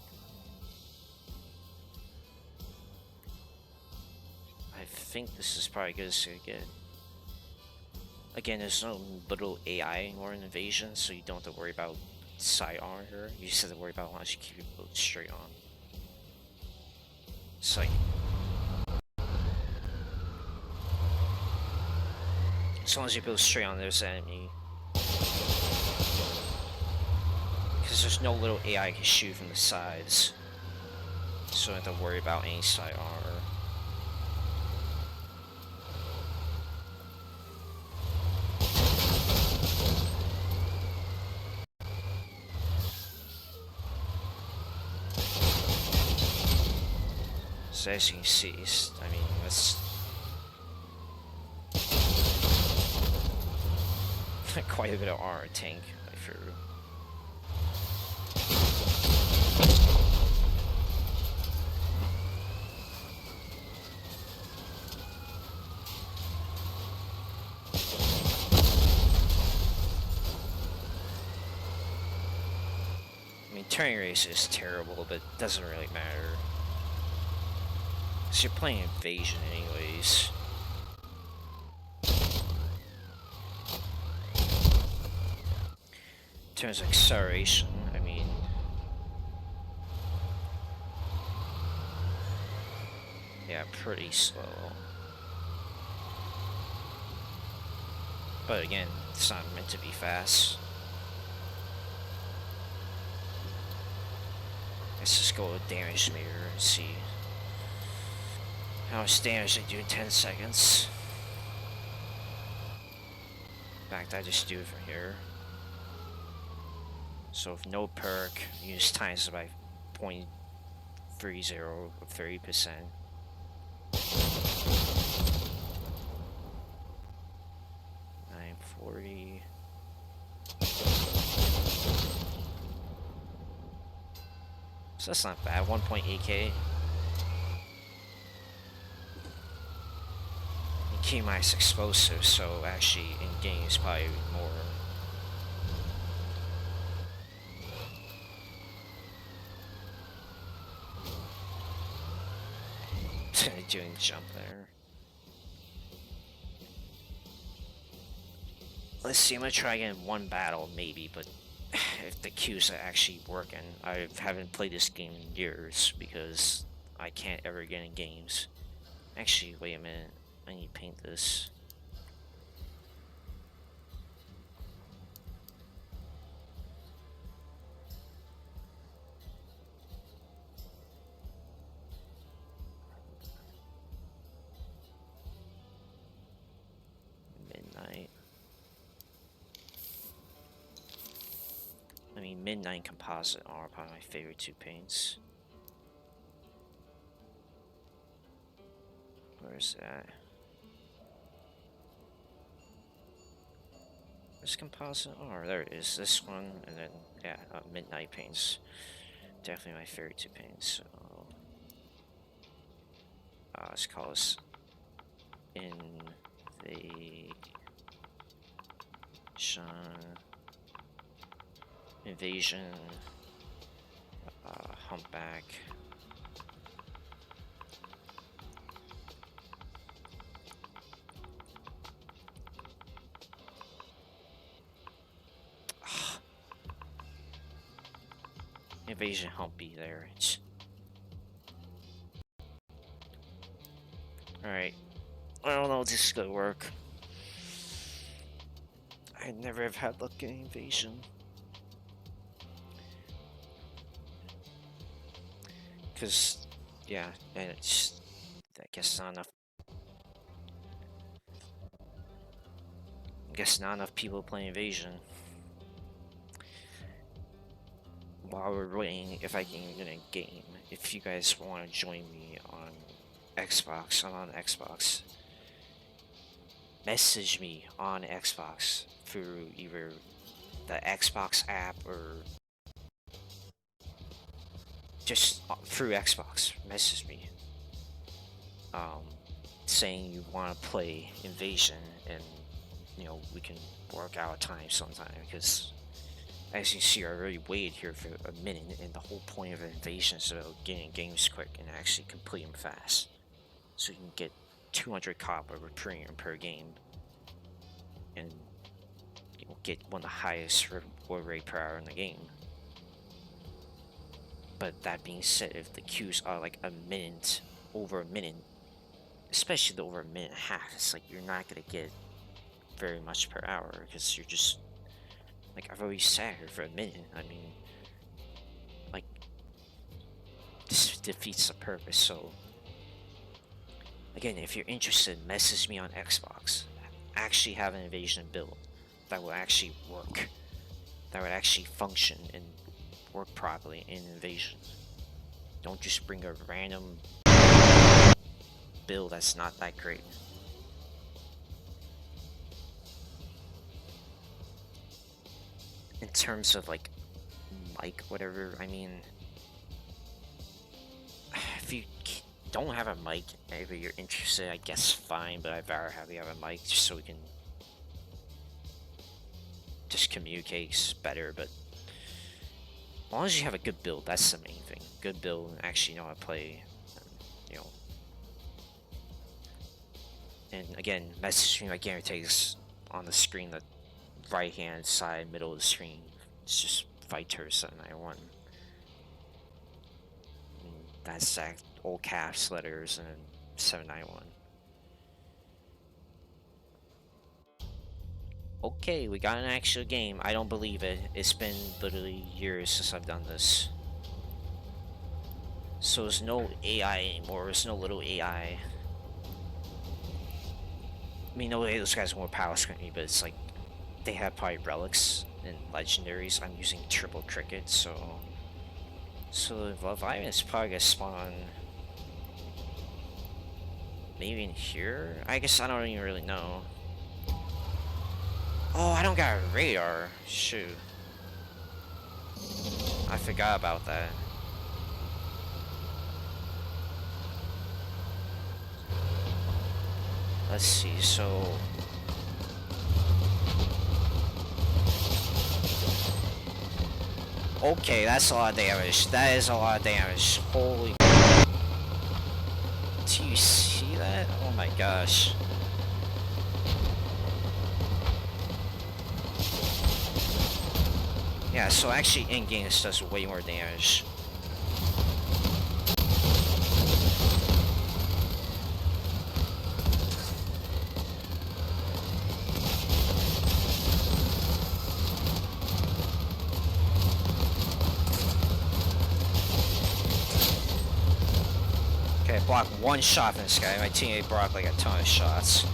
S1: I think this is probably good as I get. Again, there's no little AI anymore in Invasion, so you don't have to worry about side armor here. You just have to worry about as long as you keep your boat straight on. It's like, as long as you build straight on this enemy, because there's no little AI can shoot from the sides, so you don't have to worry about any side armor. So as you can see, I mean, that's quite a bit of armor tank right through. I mean, turning race is terrible, but it doesn't really matter. Because you're playing Invasion anyways. In terms of acceleration, I mean, yeah, pretty slow. But again, it's not meant to be fast. Let's just go with damage meter and see how much damage I do in 10 seconds. In fact, I just do it from here. So with no perk, you just times it by 0.30 or 30%. $940. So that's not bad. 1.8k. Key minus explosive, so actually in game is probably more. Doing jump there. Let's see, I'm gonna try again one battle maybe, but if the Qs are actually working. I haven't played this game in years because I can't ever get in games. Actually, wait a minute. I need to paint this. Midnight. I mean, Midnight Composite are probably my favorite two paints. Where's that? This Composite R, there it is. This one, and then, yeah, Midnight paints. Definitely my favorite two paints. So, let's call this Invasion, Humpback. Invasion Humpy there. Alright. I don't know if this is gonna work. I never have had luck getting Invasion. Because, yeah, and it's, I guess not enough. I guess not enough people play Invasion. While we're waiting, if I can get a game, if you guys want to join me on Xbox, I'm on Xbox. Message me on Xbox through either the Xbox app or just through Xbox. Message me, saying you want to play Invasion, and you know we can work out a time sometime. Because as you see, I already waited here for a minute, and the whole point of Invasion is about getting games quick and actually complete them fast, so you can get 200 copper per premium per game, and you know, get one of the highest reward rate per hour in the game. But that being said, if the queues are like a minute, over a minute, especially the over a minute and a half, it's like you're not gonna get very much per hour because you're just like, I've already sat here for a minute. I mean, like, this defeats the purpose. So again, if you're interested, message me on Xbox. Actually have an Invasion build that will actually work, that would actually function and work properly in Invasion. Don't just bring a random build that's not that great. In terms of like mic, whatever, I mean, if you don't have a mic, maybe you're interested, I guess fine, but I'd rather have you have a mic just so we can just communicate better. But as long as you have a good build, that's the main thing. Good build, and actually know how to play, you know. And again, message me, I guarantee it's on the screen, the right hand side, middle of the screen. It's just Fighter 791. And that's that all caps letters and 791. Okay, we got an actual game. I don't believe it. It's been literally years since I've done this. So there's no AI anymore. There's no little AI. I mean, no way those guys are more power than me, but it's like they have probably relics and legendaries. I'm using triple cricket, so Leviathan's probably gonna spawn maybe in here. I guess I don't even really know. Oh, I don't got a radar. Shoot, I forgot about that. Let's see, so okay, that's a lot of damage. That is a lot of damage. Holy, do you see that? Oh my gosh. Yeah, so actually in-game this does way more damage. Okay, I blocked one shot from this guy. My teammate blocked like a ton of shots.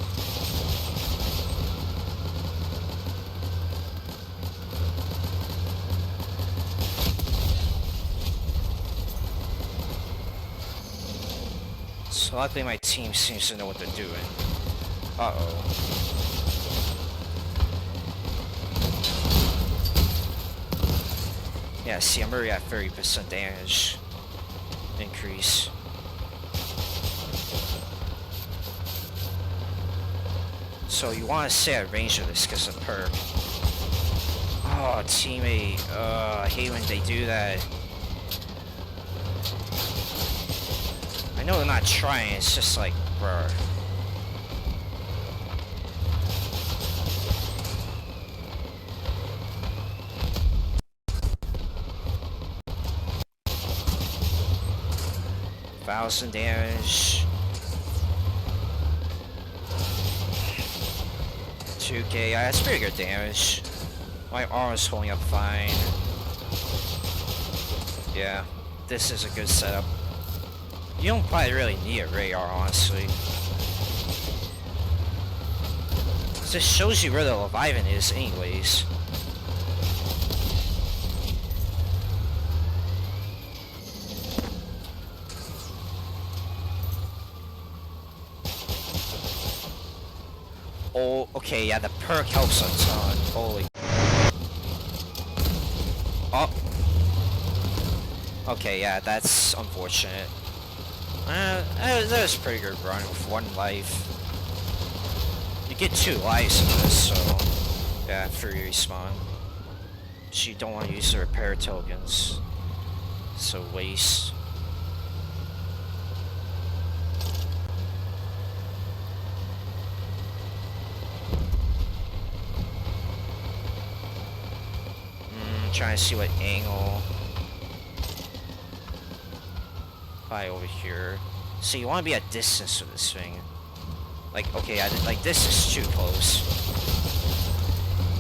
S1: So luckily my team seems to know what they're doing. Uh-oh. Yeah, see, I'm already at 30% damage increase. So you want to stay at range of this because of perk. Oh, teammate. I hate when they do that. I know they're not trying, it's just like, bruh. $1,000 damage. 2K, yeah, that's pretty good damage. My arm is holding up fine. Yeah, this is a good setup. You don't probably really need a radar, honestly. This shows you where the Leviathan is anyways. Oh, okay, yeah, the perk helps a ton. Holy. Oh. Okay, yeah, that's unfortunate. That was a pretty good run with 1 life. You get 2 lives in this, so yeah, for your respawn. So you don't want to use the repair tokens. So waste. Trying to see what angle. Probably over here. So you want to be at distance with this thing. Like, okay, like this is too close.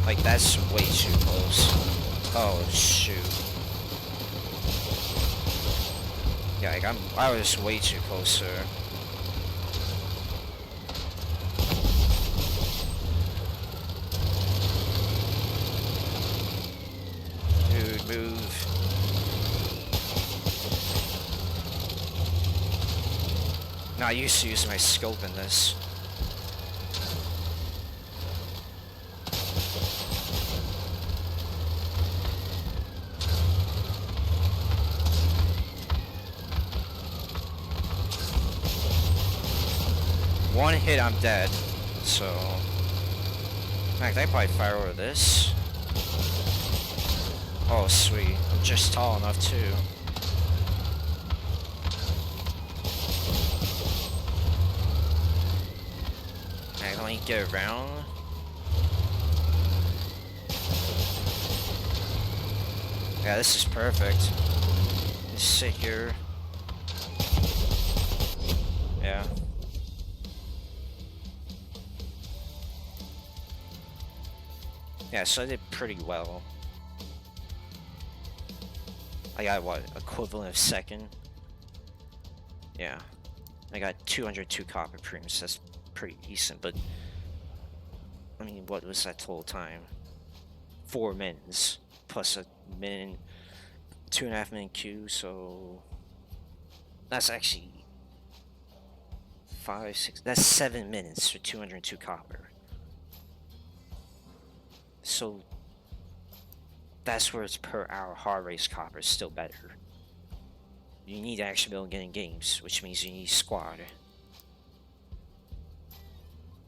S1: Like that's way too close. Oh shoot. Yeah, like I was way too close there. Dude, move. No, I used to use my scope in this. One hit, I'm dead. So, in fact, I probably fire over this. Oh, sweet. I'm just tall enough, too. Alright, let me get around. Yeah, this is perfect. Just sit here. Yeah. Yeah, so I did pretty well. I got, what, equivalent of second? Yeah. I got 202 copper premiums, that's pretty decent, but... I mean, what was that total time? 4 mins, plus a min, 2.5 min Q, so... That's actually... 5, 6... That's 7 minutes for 202 copper. So... That's where it's per hour hard race copper is still better. You need to actually be able to get in games, which means you need squad.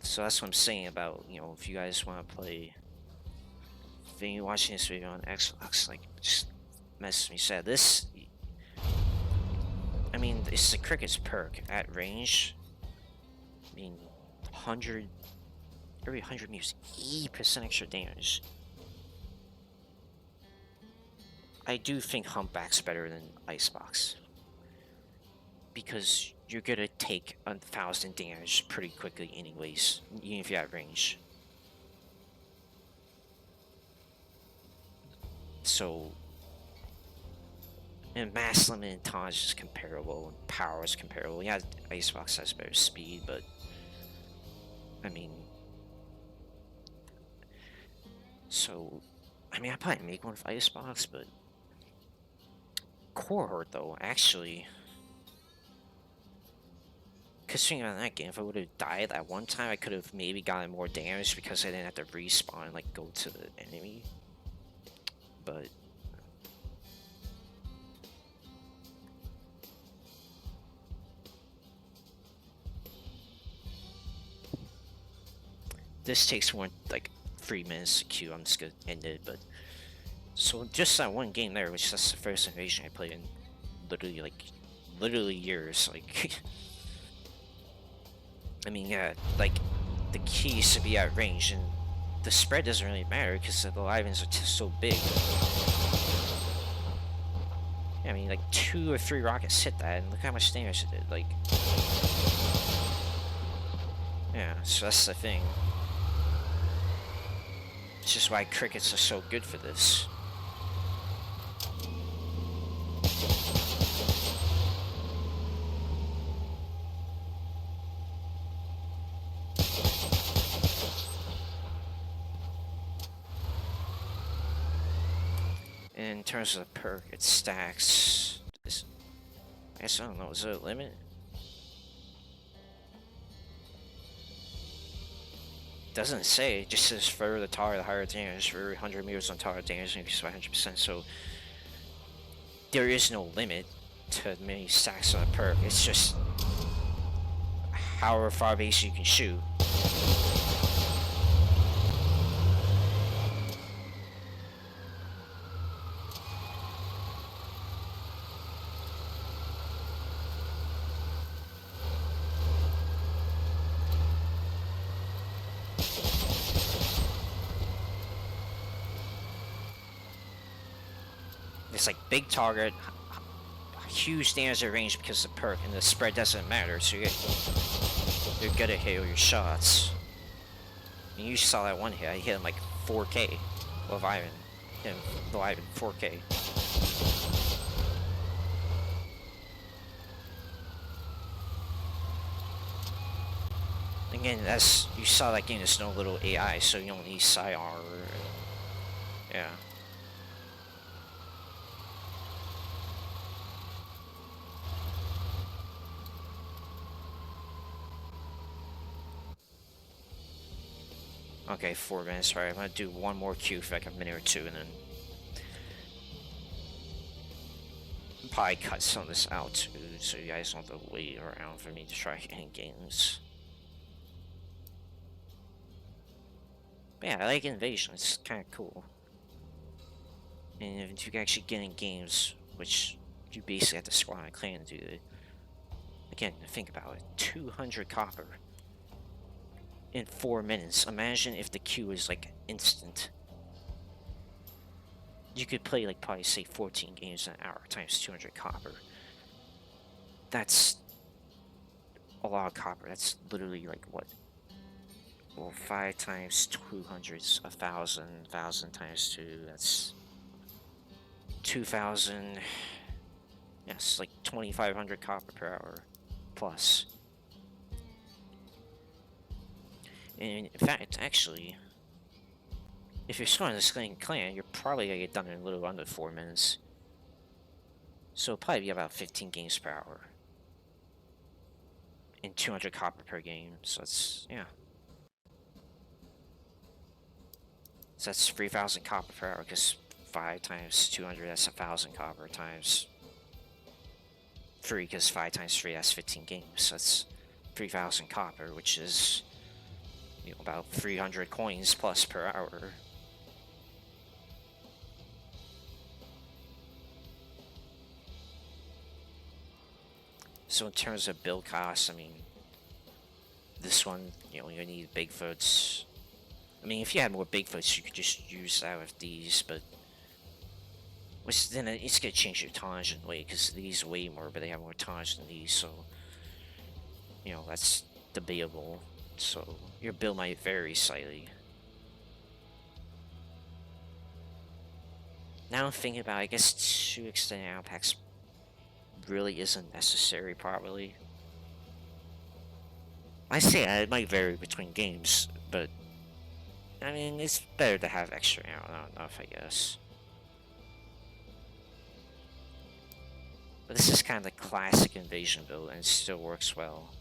S1: So that's what I'm saying about, you know, if you guys want to play, if you're watching this video on Xbox, like, just message me, said this, I mean, it's the cricket's perk at range. I mean, 100, every 100 meters, 80% extra damage. I do think Humpback's better than Icebox. Because you're gonna take 1,000 damage pretty quickly anyways, even if you have range. So, and mass limit and tonnage is comparable, and power is comparable. Yeah, Icebox has better speed, but I mean, so I mean, I probably make one with Icebox, but Cohort though, actually, considering on that game, if I would have died that one time, I could have maybe gotten more damage because I didn't have to respawn and like go to the enemy. But this takes more like 3 minutes to queue. I'm just gonna end it. But so just that one game there, which that's the first invasion I played in literally years. Like, I mean, yeah, like the key is to be at range, and the spread doesn't really matter because the livens are so big. Yeah, I mean, like 2 or 3 rockets hit that, and look how much damage it did. Like, yeah, so that's the thing. It's just why crickets are so good for this. In terms of the perk, it stacks. I guess I don't know. Is there a limit? Doesn't say. It just says for the tower, the higher damage. For 100 meters on tower damage, increase by 100%. So there is no limit to many stacks on a perk. It's just however far base you can shoot. It's like big target, huge damage at range because of the perk, and the spread doesn't matter, so you're good at hit your shots. And you saw that one hit, I hit him like 4k. Leviathan. Hit him, Leviathan, 4k. Again, that's, you saw that game, there's no little AI, so you don't need PSI armor. Yeah. Okay, 4 minutes. Alright, I'm gonna do one more queue for like a minute or two, and then probably cut some of this out too, so you guys don't have to wait around for me to try getting games. But yeah, I like Invasion. It's kind of cool. And if you can actually get in games, which you basically have to squad a clan to do it. Again, think about it. 200 copper in 4 minutes. Imagine if the queue is like instant. You could play like probably say 14 games in an hour times 200 copper. That's a lot of copper. That's literally like what? Well, 5 times 200 is 1,000. 1,000 times 2, that's 2,000. Yes, like 2,500 copper per hour plus. And in fact, actually, if you're scoring this clan, you're probably gonna get done in a little under 4 minutes. So it'll probably be about 15 games per hour. And 200 copper per game, so that's, yeah. So that's 3,000 copper per hour, because 5 times 200, that's 1,000 copper times 3, because 5 times 3, that's 15 games. So that's 3,000 copper, which is, you know, about 300 coins plus per hour. So in terms of build costs, I mean, this one, you know, you need Bigfoots. I mean, if you had more Bigfoots, you could just use that with these, but Which then it's gonna change your tonnage in a way, because these way more, but they have more tonnage than these, so you know that's debatable. So your build might vary slightly. Now I'm thinking about, I guess 2 extended ammo packs really isn't necessary, probably. I say it might vary between games, but I mean it's better to have extra ammo enough, I guess. But this is kind of the classic invasion build, and it still works well.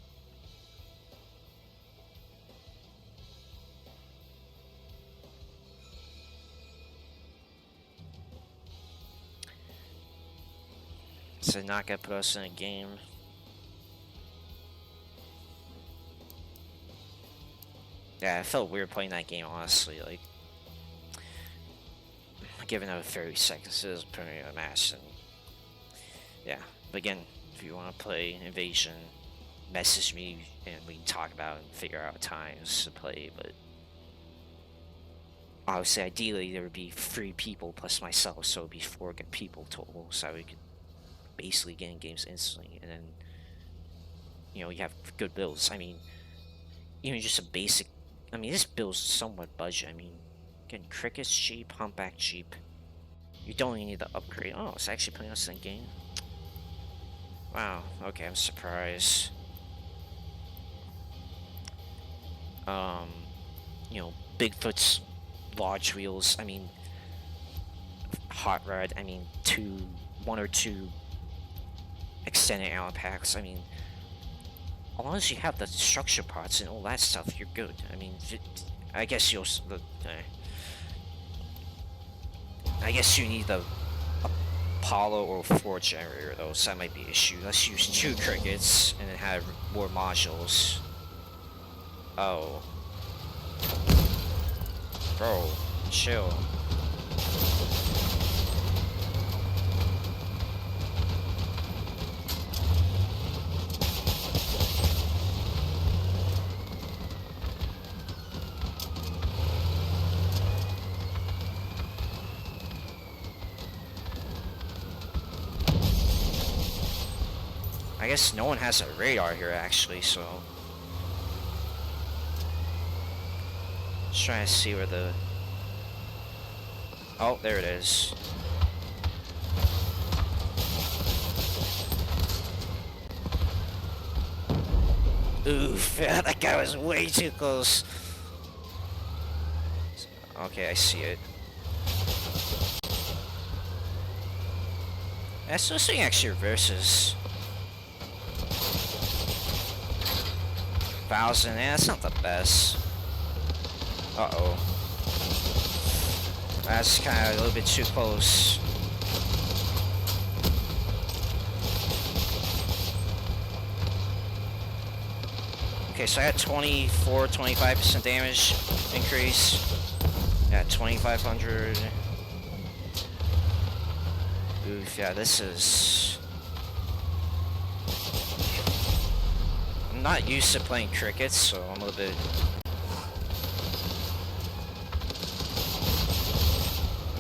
S1: So not gonna put us in a game. Yeah, it felt weird playing that game, honestly. Like, giving out 30 seconds is putting a match, and yeah. But again, if you want to play Invasion, message me and we can talk about it and figure out times to play. But obviously, ideally, there would be 3 people plus myself, so it would be 4 good people total, so we could basically get in games instantly, and then you know you have good builds. I mean, even just a basic. I mean, this build's somewhat budget. I mean, getting Cricket's cheap, Humpback cheap. You don't even need the upgrade. Oh, it's actually putting us in game. Wow. Okay, I'm surprised. You know, Bigfoot's large wheels. I mean, hot rod. I mean, 1 or 2 extended ammo packs. I mean, as long as you have the structure parts and all that stuff, you're good. I mean, I guess you'll. I guess you need the Apollo or 4 generator though, so that might be an issue. Let's use 2 crickets and then have more modules. Oh. Bro, chill. I guess no one has a radar here actually, so just trying to see where the. Oh, there it is. Oof, yeah, that guy was way too close. Okay, I see it. That's this thing actually reverses. 1,000, yeah, that's not the best. Uh-oh. That's kind of a little bit too close. Okay, so I had 25% damage increase. Yeah, 2,500. Oof, yeah, this is. I'm not used to playing crickets, so I'm a little bit.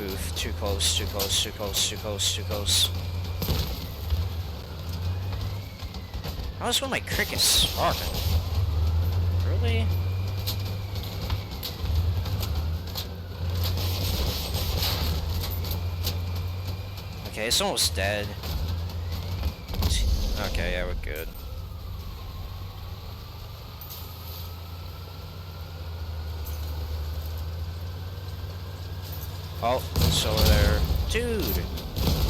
S1: Oof, too close, too close, too close, too close, too close. How is one of my crickets sparking? Really? Okay, it's almost dead. Okay, yeah, we're good. Oh, it's over there. Dude!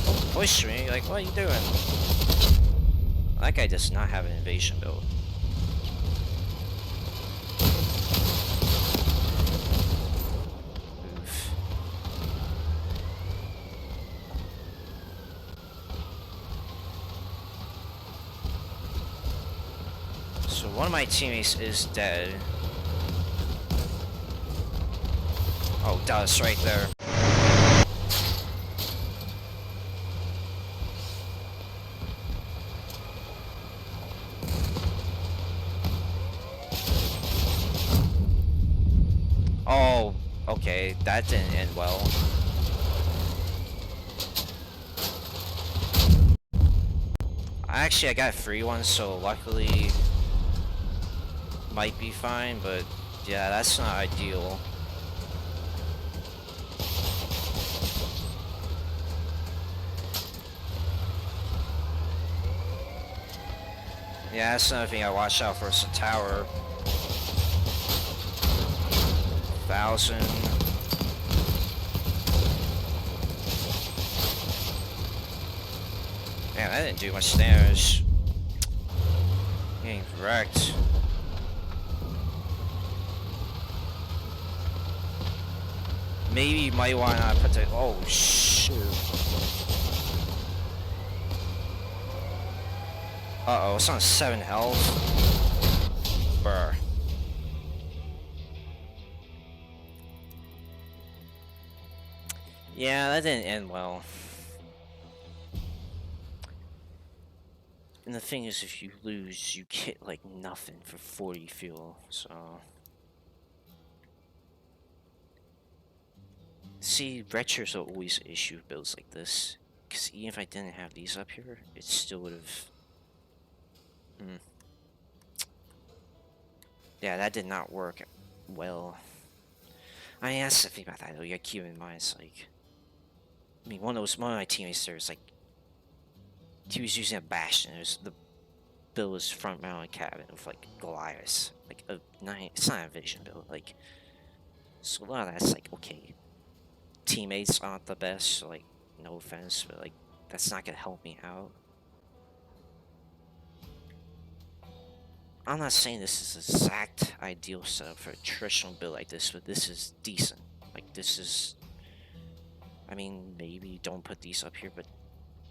S1: Don't push me, like, what are you doing? That guy does not have an invasion build. Oof. So one of my teammates is dead. Oh, Dallas right there. Oh, okay, that didn't end well. Actually, I got free ones, so luckily might be fine, but yeah, that's not ideal. Yeah, that's another thing I watch out for. It's a tower. 1,000. Man, that didn't do much damage. Getting wrecked. Maybe you might want to put the. Oh, shoot. Uh-oh, it's on 7 health. Brr. Yeah, that didn't end well. And the thing is, if you lose, you get like nothing for 40 fuel, so... See, retros are always an issue with builds like this. Because even if I didn't have these up here, it still would have... Yeah, that did not work well. I mean, that's the thing about that, though. You gotta keep in mind, it's like... I mean, one of my teammates there was like... He was using a Bastion. The build was front mounted cabin with like Goliaths. Like, it's not a vision build. Like, so a lot of that's like, okay, teammates aren't the best, so like, no offense, but like, that's not gonna help me out. I'm not saying this is exact ideal setup for a traditional build like this, but this is decent. Like, this is... I mean, maybe don't put these up here, but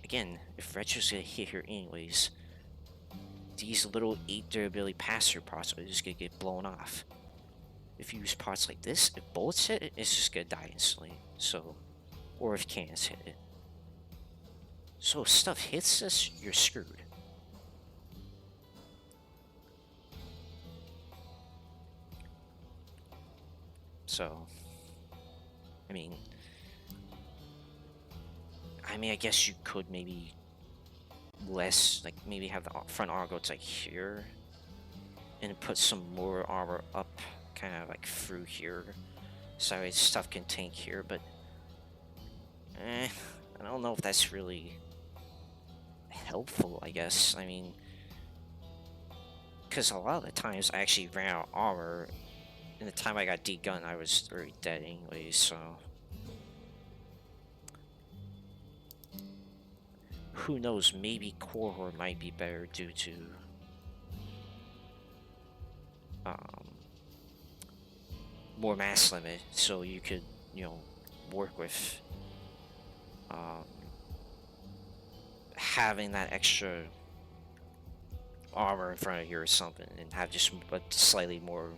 S1: again, if Retro's gonna hit here anyways, these little 8 durability pass-through parts are just gonna get blown off. If you use parts like this, if bullets hit it, it's just gonna die instantly. So, or if cannons hit it. So if stuff hits this, you're screwed. So, I mean, I guess you could maybe like maybe have the front armor go to like here, and put some more armor up, kind of like through here, so stuff can tank here. But, I don't know if that's really helpful. I guess. I mean, because a lot of the times I actually ran out of armor. In the time I got D-gun, I was already dead anyways, so... Who knows, maybe Core Horde might be better due to... more mass limit, so you could, you know, work with... having that extra armor in front of you or something, and have just a slightly more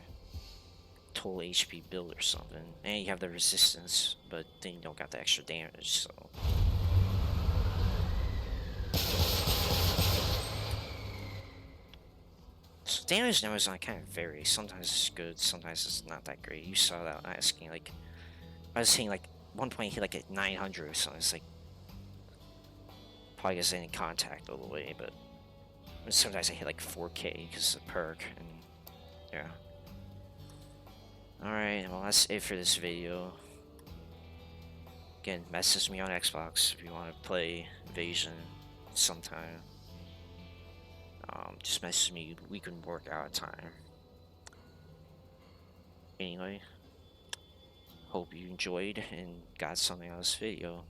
S1: total HP build or something. And you have the resistance, but then you don't got the extra damage, so... So damage numbers kind of vary. Sometimes it's good, sometimes it's not that great. You saw that asking, like... I was saying, like, one point he hit like at 900 or something. It's like... Probably because I didn't contact all the way, but... Sometimes I hit like 4K because of the perk, and... Yeah. Alright, well that's it for this video. Again, message me on Xbox if you want to play Invasion sometime. Just message me, we can work out a time. Anyway, hope you enjoyed and got something out of this video.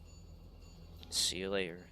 S1: See you later.